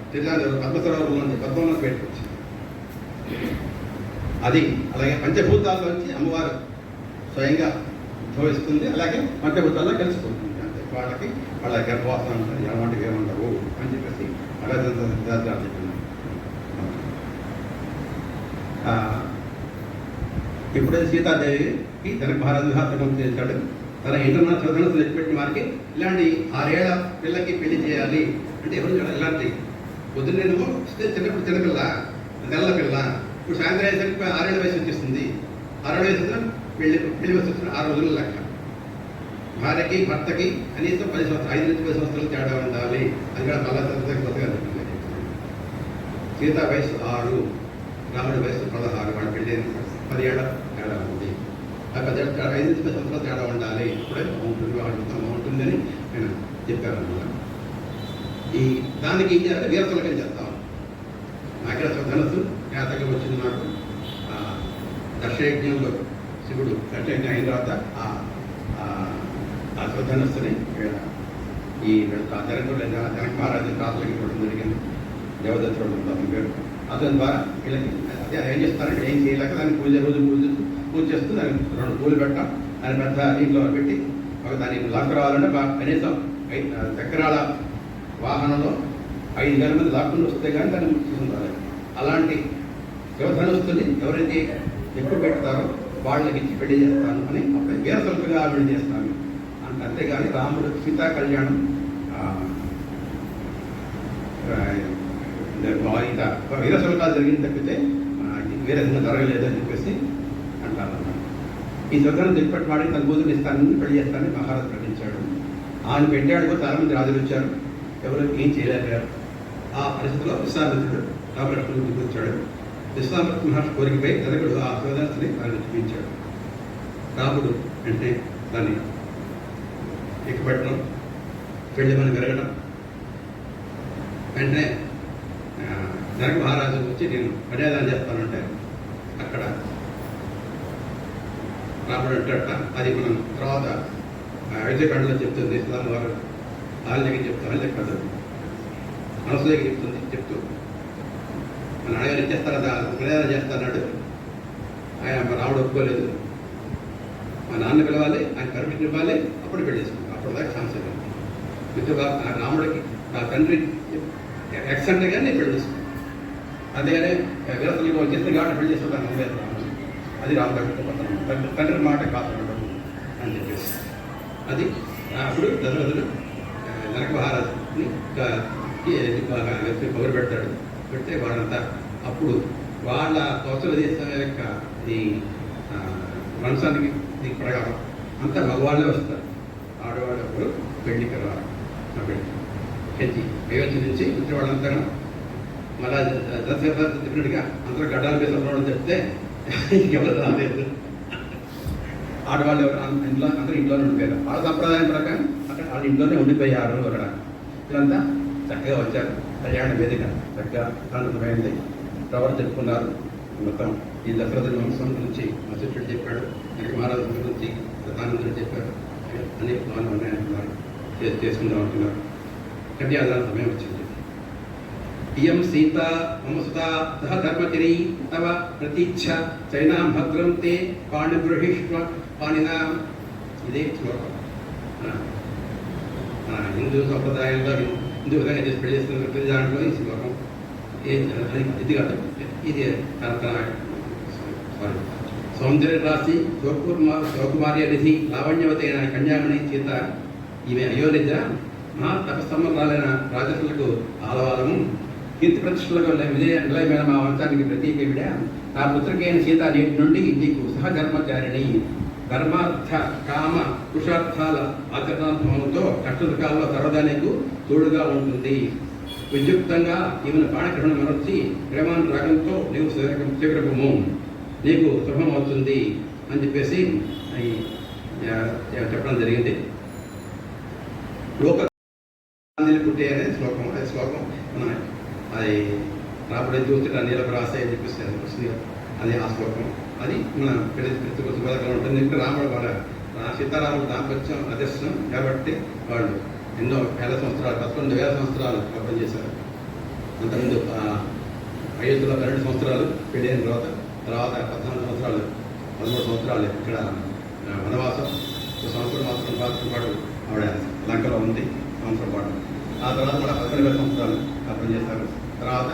B: పద్మసరోవరం నుంచి పద్మంలోకి బయటకు వచ్చింది. అది అలాగే పంచభూతాల్లోంచి అమ్మవారు స్వయంగా ఉద్భవిస్తుంది, అలాగే పంచభూతాల్లో కలిసిపోతుంది. అంతే వాళ్ళకి వాళ్ళ గర్భవాసం ఉంటుంది, ఎలాంటివి ఏముండవు అని చెప్పేసి అలా చెప్తున్నాను. ఇప్పుడే సీతాదేవికి జనక మహారాజు వివాహం చేశాడు. తన ఇంటర్న చదువులను తెచ్చిపెట్టిన వారికి ఇలాంటి 6 ఏళ్ల పిల్లకి పెళ్లి చేయాలి అంటే ఎవరు ఇలాంటి పొద్దున్నేమో చిన్నప్పుడు చిన్నపిల్ల, తెల్ల పిల్ల, ఇప్పుడు సాయంత్రం అయ్యేసరికి 6 ఏళ్ల వయసు వచ్చేస్తుంది. 6 ఏళ్ల వయసు పెళ్లి వయసు వచ్చిన 6 రోజుల లెక్క. భార్యకి భర్తకి కనీసం 5 నుంచి 10 సంవత్సరాలు తేడా ఉండాలి. అది కూడా మళ్ళా కొత్తగా చెప్తుంది. సీత వయసు 6, రాముడి వయసు 16. వాడు పెళ్లి 10 ఏళ్ల తేడా ఉంది. ఆ 5 నుంచి 10 సంవత్సరాలు తేడా ఉండాలి. ఇప్పుడే బాగుంటుందని నేను చెప్పాను అన్నమాట. దానికి ఏం చేయాలంటే వీరతులకం చేస్తాం. నాకే ధనస్సు జాతకం వచ్చింది. నాకు దర్శయజ్ఞంలో శివుడు దర్శయజ్ఞం అయిన తర్వాత ఆ స్వధనస్సుని ఈ జనక మహారాజు రాత్రులకి ఇవ్వడం జరిగింది. దేవదత్తుడు అతని పేరు. అతని ద్వారా వీళ్ళకి అదే ఏం చేస్తారంటే ఏం చేయలేక దాన్ని పూజ చేస్తూ దానికి 2 పూలు పెట్టాం. దాని పెద్ద ఇంట్లో పెట్టి దానికి లాక్కు రావాలంటే కనీసం చక్రాల వాహనంలో 5,000 మంది లాక్కుండా వస్తే కానీ దాన్ని తీసుకుంటారు. అలాంటి శివధనుస్తుని ఎవరైతే ఎక్కువ పెడతారో వాళ్ళకి ఇచ్చి పెళ్లి చేస్తాను అని అప్పుడే వీరసల్పగా పెళ్లి చేస్తాను అంటే. అంతేగాని రాముడు సీతా కళ్యాణం వీరసల్పగా జరిగింది తప్పితే వేరే జరగలేదు అని చెప్పేసి అంటారు. ఈ స్వర్గాన్ని తెచ్చిపెట్టి వాడికి తన కూతురు ఇస్తానని పెళ్లి చేస్తానని మహారాజు ప్రకటించాడు. ఆయన పెట్టాడు. చాలా మంది రాజులు వచ్చారు, ఎవరు ఏం చేయలేకపోయారు. ఆ పరిస్థితిలో విశ్వామిత్రుడు రామలక్ష్మణుడు తీసుకొచ్చాడు. విశ్వామిత్ర మహర్షి కోరికపై జనకుడు ఆ శివధనుస్సుని ఆయన చూపించాడు. రాముడు వెంటనే దాన్ని ఎక్కుపెట్టడం, పెళ్లి మనం జరగడం. వెంటనే జనక మహారాజు వచ్చి నేను మర్యాదలు చేస్తానంటే అక్కడ రాముడు అంటాడట. అది మనం తర్వాత అయోధ్యకాండలో చెప్తుంది. ఇస్లాం వారు ఆలయకి చెప్తారు, ఆలయ కాదు మనసులోకి చెప్తూ మన నాన్నగారు ఇచ్చేస్తారా మర్యాద చేస్తాడు. ఆయన రాముడు ఒప్పుకోలేదు. మా నాన్న పిలవాలి, ఆయన పర్మిషన్ ఇవ్వాలి, అప్పుడు పెళ్లి చేసుకుంటాం. అప్పుడు దాకా ఛాన్స్ ఇవ్వాలి. మిత్రుగా రాముడికి నా తండ్రి ఎక్సెంట్ గా నేను పెళ్లి చేసుకుంటాను. అంతేగానే వీరతలకు వచ్చేస్తే కాబట్టి పెళ్లి చేసుకుంటాను రాముడు. అది రాముడు తండ్రి మాట కాదు అని చెప్పేసి అది అప్పుడు దశరథుడు జనక మహారాజుని కబురు పెడతాడు. పెడితే వాళ్ళంతా అప్పుడు వాళ్ళ కోసల దేశం యొక్క ఈ వంశానికి దీని ప్రకారం అంతా మగవాళ్ళే వస్తారు. ఆడవాళ్ళు అప్పుడు పెళ్లికి రావాలి. పెళ్లి అయోధ్య నుంచి వచ్చే వాళ్ళంతా మళ్ళా దశరథ చెప్పినట్టుగా అందరూ గడ్డాలు వేసిన చెప్తే ఎవరు రాలేదు. ఆడవాళ్ళు ఎవరు ఇంట్లో అందరూ ఇంట్లోనే ఉండిపోయారు. వాళ్ళ సంప్రదాయం ప్రకారం అక్కడ వాళ్ళ ఇంట్లోనే ఉండిపోయారు. అక్కడ వీళ్ళంతా చక్కగా వచ్చారు. కళ్యాణ వేదిక చక్కగా ఆనందమైంది. ప్రవర్ చెప్పుకున్నారు. మొత్తం ఈ దశరథుడి వంశం గురించి వశిష్ఠుడు చెప్పాడు, జనక మహారాజు గురించి దత్తానందుడు చెప్పారు. అన్ని ప్లాన్లు ఉన్నాయంటున్నారు, చేసుకుందాం అంటున్నారు. కన్యాదాన సమయం వచ్చింది. ఇయం సీత మమ సుతా సహ ధర్మచరీ తవ ప్రతీచ్ఛ చైనాం భద్రం తే పాణిగృహీష్వ పాణినా. ఇదే శ్లోకం. హిందూ సంప్రదాయంలో హిందూ విధంగా చేసి పెళ్లి చేస్తున్న ప్రతి దాంట్లో ఈ శ్లోకం ఇది కాదు. ఇది సౌందర్య రాశి శివకుమార్య నిధి లావణ్యవతైన కన్యామణి సీత ఈమె అయోనిజ మహా తపస్సమ్మరాలైన రాజసులకు ఆలవాలము కీర్తి ప్రతిష్టలకు నిలయమైన మా వంశానికి ప్రతీక విడ. నా పుత్రికైన సీత నేటి నుండి నీకు సహధర్మచారిణి. ధర్మార్థ కామ పురుషార్థాల ఆచరణాత్మకంతో కష్టసుఖాల్లో సర్వదా నీకు తోడుగా ఉంటుంది. విద్యుక్తంగా ఈమెను పాణగ్రహణం మరచి ప్రేమానురాగంతో నీవు స్వీకరము, నీకు శుభం అవుతుంది అని చెప్పేసి చెప్పడం జరిగింది. లోక పుట్టే అనే శ్లోకం. అది శ్లోకం అది రాబడే చూస్తే నీళ్ళకు రాసే అని చెప్పేసి వస్తుంది. అది ఆ శ్లోకం. అది మన ప్రతి శుభకరం ఉంటుంది. ఇంకా రాముడు వాళ్ళ సీతారాముడు దాంపత్యం అదర్శనం కాబట్టి వాళ్ళు ఎన్నో వేల సంవత్సరాలు 11,000 సంవత్సరాలు కల్పన చేశారు. అంతకుముందు అయోధ్యలో 12 సంవత్సరాలు పెళ్ళైన తర్వాత తర్వాత 14 సంవత్సరాలు 13 సంవత్సరాలు ఇక్కడ వనవాసం, ఒక సంవత్సరం పాటు ఆవిడ లంకలో ఉంది, సంవత్సరం పాటు. ఆ తర్వాత మళ్ళీ 11 సంవత్సరాలు కాపురం చేశారు. తర్వాత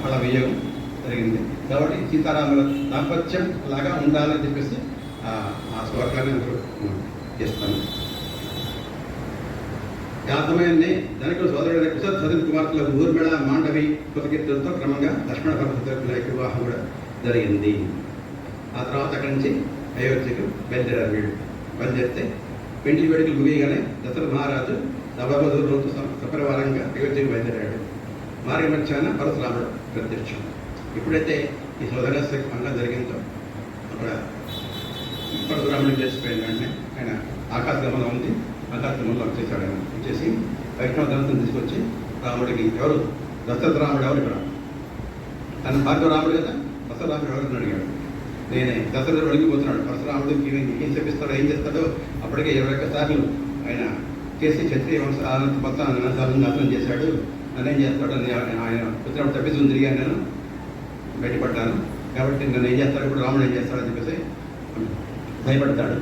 B: మళ్ళీ వియోగం జరిగింది. కాబట్టి సీతారాముల దాంపత్యం లాగా ఉండాలని చెప్పేసి ఆ శ్లోకాన్ని అందరూ చేస్తాను. యాతమయాన్ని జనకుడు సోదరుడు కుశల్ సదన్ కుమార్తెల ఊర్మిళ, మాండవి కృతకీర్తులతో క్రమంగా లక్ష్మణ భరత వివాహం కూడా జరిగింది. ఆ తర్వాత అక్కడి నుంచి అయోధ్యకు బయలుదేరారు. వీళ్ళు బయలుదేరితే పెండ్లి వేడుకలు ముగియగానే దశరథ మహారాజు నవవధువులతో సపరివారంగా అయోధ్యకు బయలుదేరాడు. మార్గ మధ్యాహ్న పరశురాముడు ప్రత్యక్షం. ఎప్పుడైతే ఈ సోదరస్య భంగం జరిగిందో అక్కడ పరశురాముడిని చేసిపోయిన వెంటనే ఆయన ఆకాశగమనం ఉంది, ఆకాశగమనంలో వచ్చేసాడు. ఆయన వచ్చేసి వైష్ణవ ధనస్సును తీసుకొచ్చి రాముడికి, ఎవరు దశరథ రాముడు ఎవరు ఇక్కడ, తన భార్గవ రాముడు కదా, దశరథరాముడు ఎవరిని అడిగాడు. నేనే. దశరథుడు అడిగిపోతున్నాడు పరశురాముడు ఏం చెప్పిస్తాడో ఏం చేస్తాడో. అప్పటికే 21 సార్లు ఆయన చేసి క్షత్రియ మొత్తం నాశనం చేశాడు. నన్నేం చేస్తాడో ఆయన పుత్రుడు తప్పించుకుని తిరిగాను, నేను బయటపడ్డాను. కాబట్టి నన్ను ఏం చేస్తాడు, ఇప్పుడు రాముడు ఏం చేస్తాడని చెప్పేసి భయపడతాడు.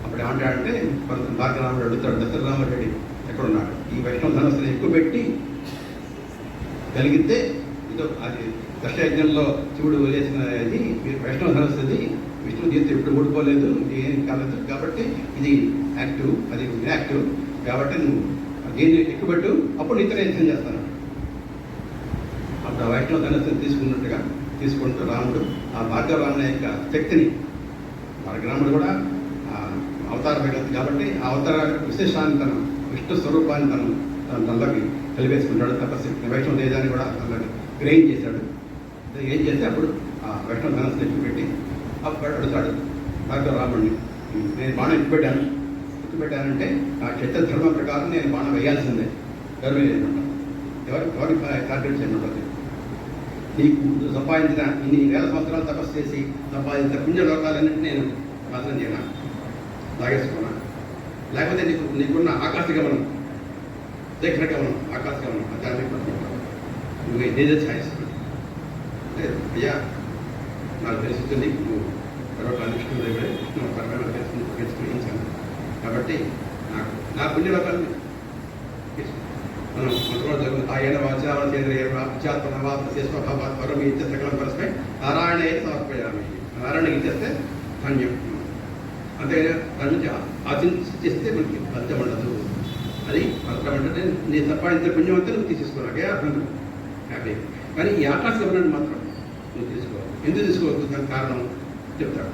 B: అప్పుడు ఏమంటాడంటే భార్గరాముడు అడుగుతాడు, దశరథరాముడు ఎక్కడున్నాడు, ఈ వైష్ణవ ధనస్సుని ఎక్కువ పెట్టి కలిగితే ఇదో అది దశయజ్ఞంలో శివుడు వదిలేసిన ఇది వైష్ణవ ధనస్సుది, విష్ణువు దీంతో ఎప్పుడు ఓడిపోలేదు, ఏం కాలేదు. కాబట్టి ఇది యాక్టివ్, అది ఇన్యాక్టివ్. కాబట్టి నువ్వు దీన్ని ఎక్కుపెట్టు, అప్పుడు ఇతర యజ్ఞం చేస్తాను. అప్పుడు ఆ వైష్ణవ ధనస్సుని తీసుకున్నట్టుగా తీసుకుంటూ రాముడు ఆ భార్గవరాముల యొక్క శక్తిని, భార్గరాముడు కూడా అవతార భగవతి కాబట్టి ఆ అవతార విశేషాన్ని తను విష్ణు స్వరూపాన్ని తనలోకి కలిపేసుకుంటాడు. తపశక్తి వైష్ణవ తేజాన్ని కూడా తనలోకి గ్రహం చేశాడు. ఏం చేస్తే అప్పుడు ఆ వైష్ణవ ధనస్సు ఎక్కుపెట్టి అప్పుడు అడుగుతాడు భార్గవరాముడిని, నేను బాణం ఎక్కుపెట్టానంటే ఆ క్షత్ర ధర్మం ప్రకారం నేను బాణం వేయాల్సిందే, గర్వం లేదన్నమాట. ఎవరికి టార్గెట్ చేయనుంటుంది. నీకు సంపాదించిన ఇన్ని వేల సంవత్సరాలు తపస్సు చేసి సంపాదించిన పుణ్యలోకాలన్నింటి నేను నాశనం చేయనా, లాగేసుకున్నా. లేకపోతే నీకున్న ఆకాశగమనం, శేఖరగమనం, ఆకాశగమనం దాన్ని నువ్వు తేజఛాయిస్తున్నావు. అయ్యా నాకు తెలుస్తుంది, నువ్వు విష్ణు దగ్గర విష్ణు పరమైన తెలుసుకుని కాబట్టి నా పుణ్యలోకాన్ని మనం మంత్రంలో జరుగుతుంది. ఆయన వాచాత్మవాత్మస్వభావాత్ పరం ఇచ్చే సకలం పరస్పై నారాయణే సమర్పయామి. నారాయణకి ఇచ్చేస్తే ధన్యం. అంతేగా దాని నుంచి ఆశించేస్తే మనకి ఫలితం ఉండదు. అది మంత్రం అంటే నేను సంపాదించిన పుణ్యం అంతా నువ్వు తీసేసుకోవాలి, అర్థం హ్యాపీ. కానీ ఈ ఆకాశ గమనాన్ని మాత్రం నువ్వు తీసుకోవాలి. ఎందుకు తీసుకోవద్దు, దానికి కారణం చెప్తాడు.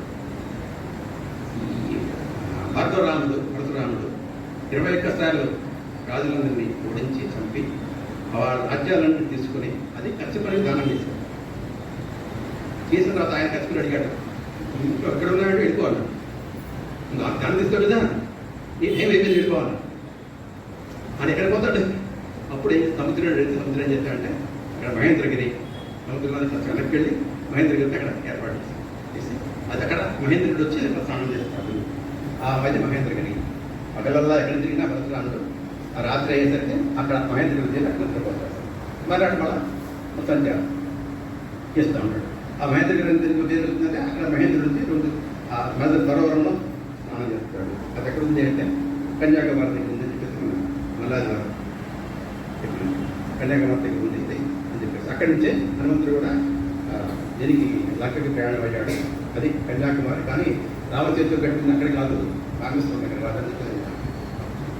B: పరశురాముడు 21 సార్లు రాజులందరినీ ఓడించి చంపి వాళ్ళ రాజ్యాలన్నీ తీసుకుని అది కచ్చిపల్లి దానం చేశాడు. చేసిన తర్వాత ఆయన కచ్చిపల్లి అడిగాడు, ఇంట్లో ఎక్కడ ఉన్నాడు, వెళ్ళిపోవాలి, నాకు దానం తీసుకోడు కదా, నేనేమైతే వెళ్ళిపోవాలి అని ఎక్కడ పోతాడు. అప్పుడు సముద్రం ఏం చేస్తాడంటే అక్కడ మహేంద్రగిరి సముద్రంలో వెనక్కి వెళ్ళి మహేంద్రగిరి అక్కడ ఏర్పాటు చేసి అది అక్కడ మహేంద్రుడు వచ్చి స్నానం చేస్తాడు. ఆ మధ్య మహేంద్రగిరి పగలల్లా ఎక్కడ తిరిగినా పరశురాముడు ఆ రాత్రి అయ్యేసరికి అక్కడ మహేంద్రగిరి చేసి అక్కడ నిద్రపోతాడు. మరి అక్కడ మళ్ళీ మొత్తం చేస్తూ ఉంటాడు. ఆ మహేంద్రగిరి ఎందుకు జరుగుతుందంటే అక్కడ మహేంద్రుడి రోజు ఆ మధ్య సరోవరంలో స్నానం చేస్తాడు. అది ఎక్కడ ఉంది అంటే కన్యాకుమారి దగ్గర ఉంది అని చెప్పేసి మళ్ళీ కన్యాకుమారి దగ్గర ఉంది ఇది అని చెప్పేసి అక్కడి నుంచే హనుమంతుడు కూడా దీనికి లంకకి ప్రయాణం అయ్యాడు. అది కన్యాకుమారి. కానీ రామచేతుడు కట్టింది అక్కడ కాదు, రామేశ్వరం దగ్గర కాదని చెప్పేసి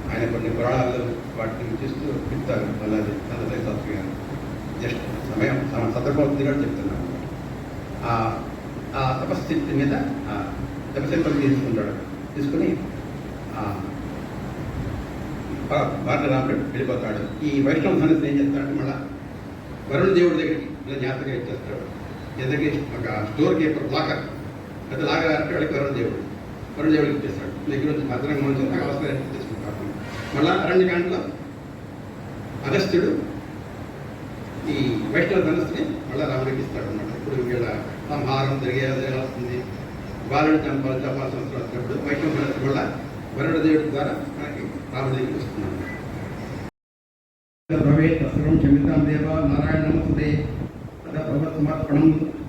B: ఆయన కొన్ని పురాణాలు వాటిని చూస్తూ చెప్తారు. మళ్ళీ తన జస్ట్ సమయం సందర్భం ఉంది కూడా చెప్తున్నాను. ఆ తపస్థితి మీద తపశక్తులు తీసుకుంటాడు. తీసుకుని భార్గరాముడు వెళ్ళిపోతాడు. ఈ వైష్ణవ ధనస్సుని ఏం చేస్తాడంటే మళ్ళీ వరుణ దేవుడి దగ్గరికి ఇలా జ్ఞాపకం ఇచ్చేస్తాడు. ఎదురికి ఒక స్టోర్ కీపర్ లాకర్ అది లాగా అంటే వాళ్ళకి వరుణ దేవుడికి ఇచ్చేస్తాడు. దగ్గర నుంచి భద్రంగా ఉంచి అవసరం తీసుకుంటాడు. మళ్ళా అరణ్యకాండలో అగస్త్యుడు ఈ వైష్ణవ ధనస్సుని మళ్ళీ రాముడికి ఇస్తాడు అన్నమాట. ఇప్పుడు వీళ్ళ సంహారం జరగాల్సింది, బాలుని చంపాల్సిన అవసరం వచ్చినప్పుడు వైష్ణవ ధనస్సు వల్ల వరుణ దేవుడి ద్వారా మనకి రాముడి దగ్గరికి వస్తున్నాడు. క్షమితాం దేవ నారాయణ నమస్తే भगवत्समर्पणं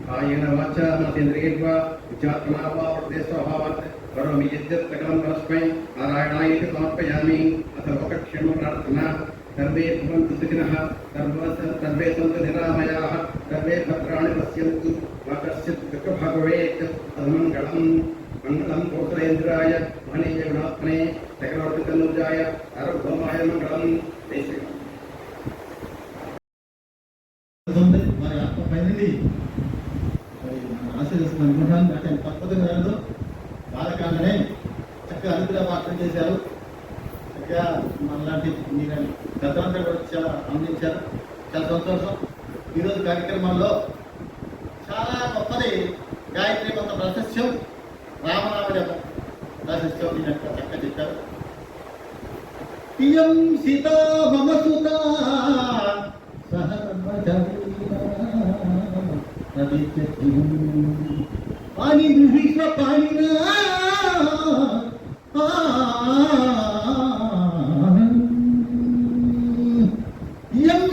B: कायेन वाचा मनसेन्द्रियैर्वा विचात्मना वा प्रदेशभावात् करोमि यद्यत् सकलं परस्मै नारायणायेति समर्पयामि। अथ लोकक्षेम प्रार्थना। सर्वे भवन्तु सुखिनः, सर्वे सन्तु निरामयाः, सर्वे भद्राणि पश्यन्तु, मा कश्चित् दुःखभाग् भवेत्। तन्मङ्गलं मङ्गलं कोसलेन्द्राय महनीय गुणात्मने सकलवर्तितनुजाय सार्वभौमाय मङ्गलं। जय श्रीराम।
C: మరి ఆత్మ పైనండి మరి ఆశీర్వదిస్తాను అనుకుంటాను. అంటే తప్పదు కాదు, బాలకాండనే చక్కగా అనుగ్రహ పాత్ర చేశారు. చక్కగా మనలాంటి మీరు గతంతా కూడా చాలా అందించారు. చాలా సంతోషం. ఈరోజు కార్యక్రమాల్లో చాలా గొప్పది గాయత్రి కొంత ప్రాశస్త్యం, రామనామ జపం ప్రాశస్త్యం చక్కగా చెప్పారు. పియం సీతా మమ సుతా पानी विश्व पानी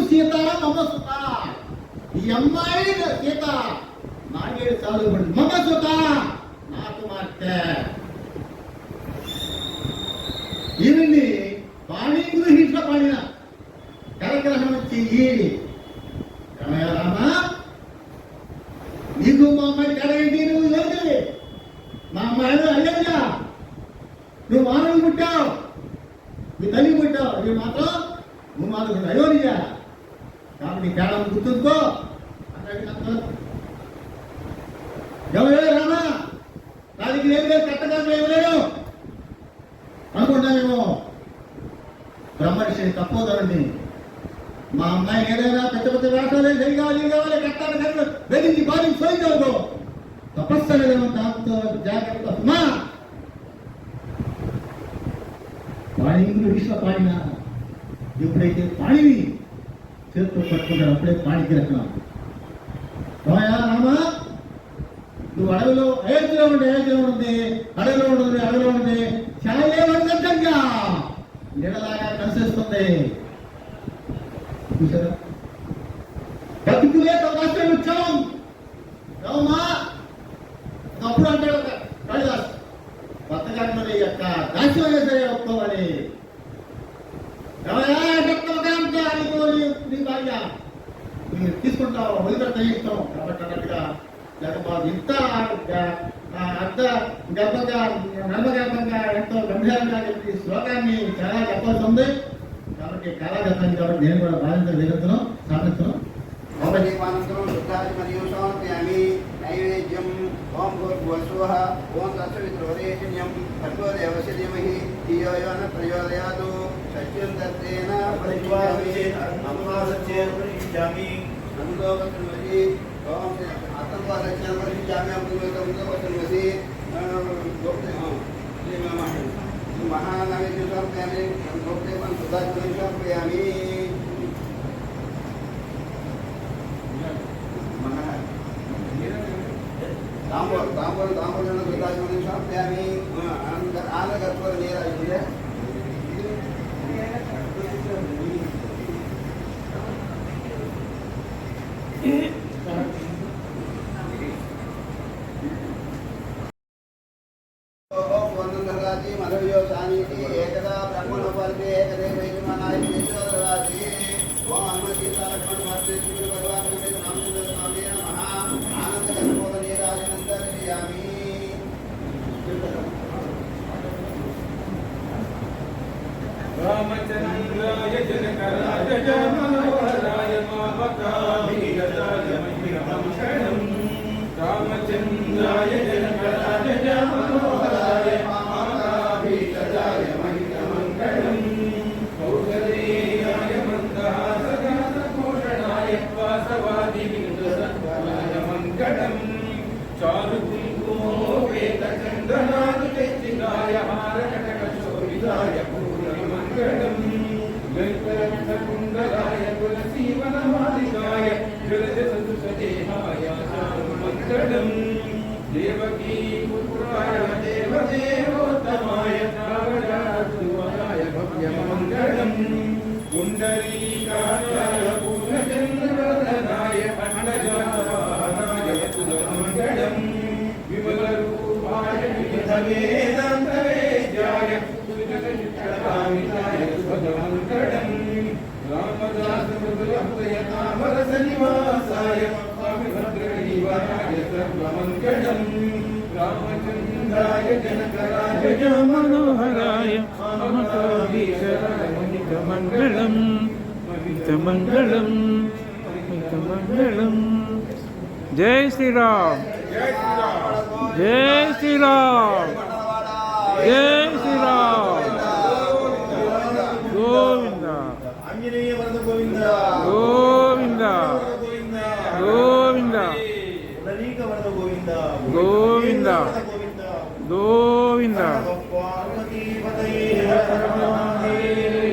C: सीता मम सुता अम्माई सीता नागेड़ चालू मम सुता ना कुमार्ते इवన్నీ पानी विश्व पानी కరగ్రహం చెయ్యి. రామ నీకు మా అమ్మాయి కడగండి, నువ్వు లేదు మా అమ్మాయి అయ్యా, నువ్వు మానవులు పుట్టావు, మీ తల్లి పుట్టావు, నువ్వు మాత్రం అయోనియా కాబట్టి తేడా గుర్తుంచుకో అన్నాడు. ఎవరే రామ దానికి ఏం లేదు, కట్టడానికి ఏం లేదు అనుకుంటామేమో. బ్రహ్మర్షి తప్పోదండి. మా అమ్మాయి ఏదైనా పెద్ద పెద్ద వేషాలు కావాలి కట్టాలి వెలింది బాడీ సోయించవద్దు. తపస్సు అనేది దాంతో జాగ్రత్త. అమ్మా పాణింగులు విశ్వ పాడిన ఎప్పుడైతే పాణిని చేతితో పట్టుకుంటాడు అప్పుడే పాణికి రక్షణ. రామా నువ్వు అడవిలో అయోధ్యలో ఉండే అడవిలో ఉంటుంది చాలే వర్గంగా నీడలాగా కలిసేస్తుంది. చూసారా బతుకులే రాష్ట్రం వచ్చాం రామా. అప్పుడు అంటాడు కాళిదాస్, బతకాంలో యొక్క దాస్యం సరే ఒప్పుకోవాలి. నీ భార్య మీరు తీసుకుంటావు, వదిలిపెడతా ఇస్తాం కాబట్టి అన్నట్టుగా లేకపోతే ఇంత అర్థ గర్భంగా నర్మగర్భంగా ఎంతో గంభీరంగా చెప్పి శ్లోకాన్ని చాలా చెప్పాల్సి ఉంది. కాబట్టి చాలా చెప్పాను కాబట్టి నేను కూడా బాధించగలుగుతున్నాం సాధిస్తున్నాం.
A: ఓమదీపానంతరం శుద్ధాది మరియు సమర్పయామి. నైవేద్యం ఓం భూర్భువస్సువః ఓం తత్సవితుర్వరేణ్యం భర్గో దేవస్య ధీమహి ధియో యో నః ప్రచోదయాత్. సత్యం దత్తేన పరిష్యామి అందుకోవచ్చునసి ఓం ఆత్మవాదక్షణ పరిష్యామి అందుకోవచ్చునసి महानैवेद्यं समर्पयामि. भोक्तेपं सुधात्मनि समर्पयामि. ताम्बूलं सुधात्मनि समर्पयामि. आनगर्भर नीराजनीय मधुयो सानीति एकदा ब्रह्मणोपल्पे एकदेवैजमानाय विश्वदराति. ओम हनुमसीता लक्ष्मण भद्रेश्वर भगवान समेत रामचंद्र स्वामी नमः. आनंद कल्पोल नीराजनंदर्शयामि.
D: रामचंद्राय जनकराय मनोहराय मामकाभिगताय मह्यमंगलम्. रामचंद्राय जनकराय मनोहराय कौसलेयाय मन्दहासगासघोषणाय वासवादिविन्दसत्फलाय मङ्गलम्. चारुकुङ्कुमोपेतचन्दनादिचैत्रिकाय हारकटकशोभिताय पूर्णमङ्गलम्. वेङ्कटकुण्डलाय तुलसीवनमालिकाय जलजसदृशदेहाय मङ्गलम्. देवकी पुत्राय देवदेवोत्तमाय श्रावणाय भव्यमङ्गलम्. पुण्डरीकाय पूर्णचन्द्रवदनाय अष्टजा वेदान्तवेद्याय सुजगशिक्षकामिताय सुभगमङ्गलम् रामदासमृदुलभयतामरसनिवासाय स्वामिभद्रगरीवाय सर्वमङ्गलम् रामचन्द्राय जनकराय
E: मनोहराय ममताधीशराय मंगलम जय श्री राम जय श्री राम जय श्री राम गोविंदा
C: आंजनेय वरद गोविंद
E: गोविंदा गोविंदा
C: पुंडरीक वरद गोविंद
E: गोविंदा गोविंदा
C: पार्वती पतये हर हर महादेव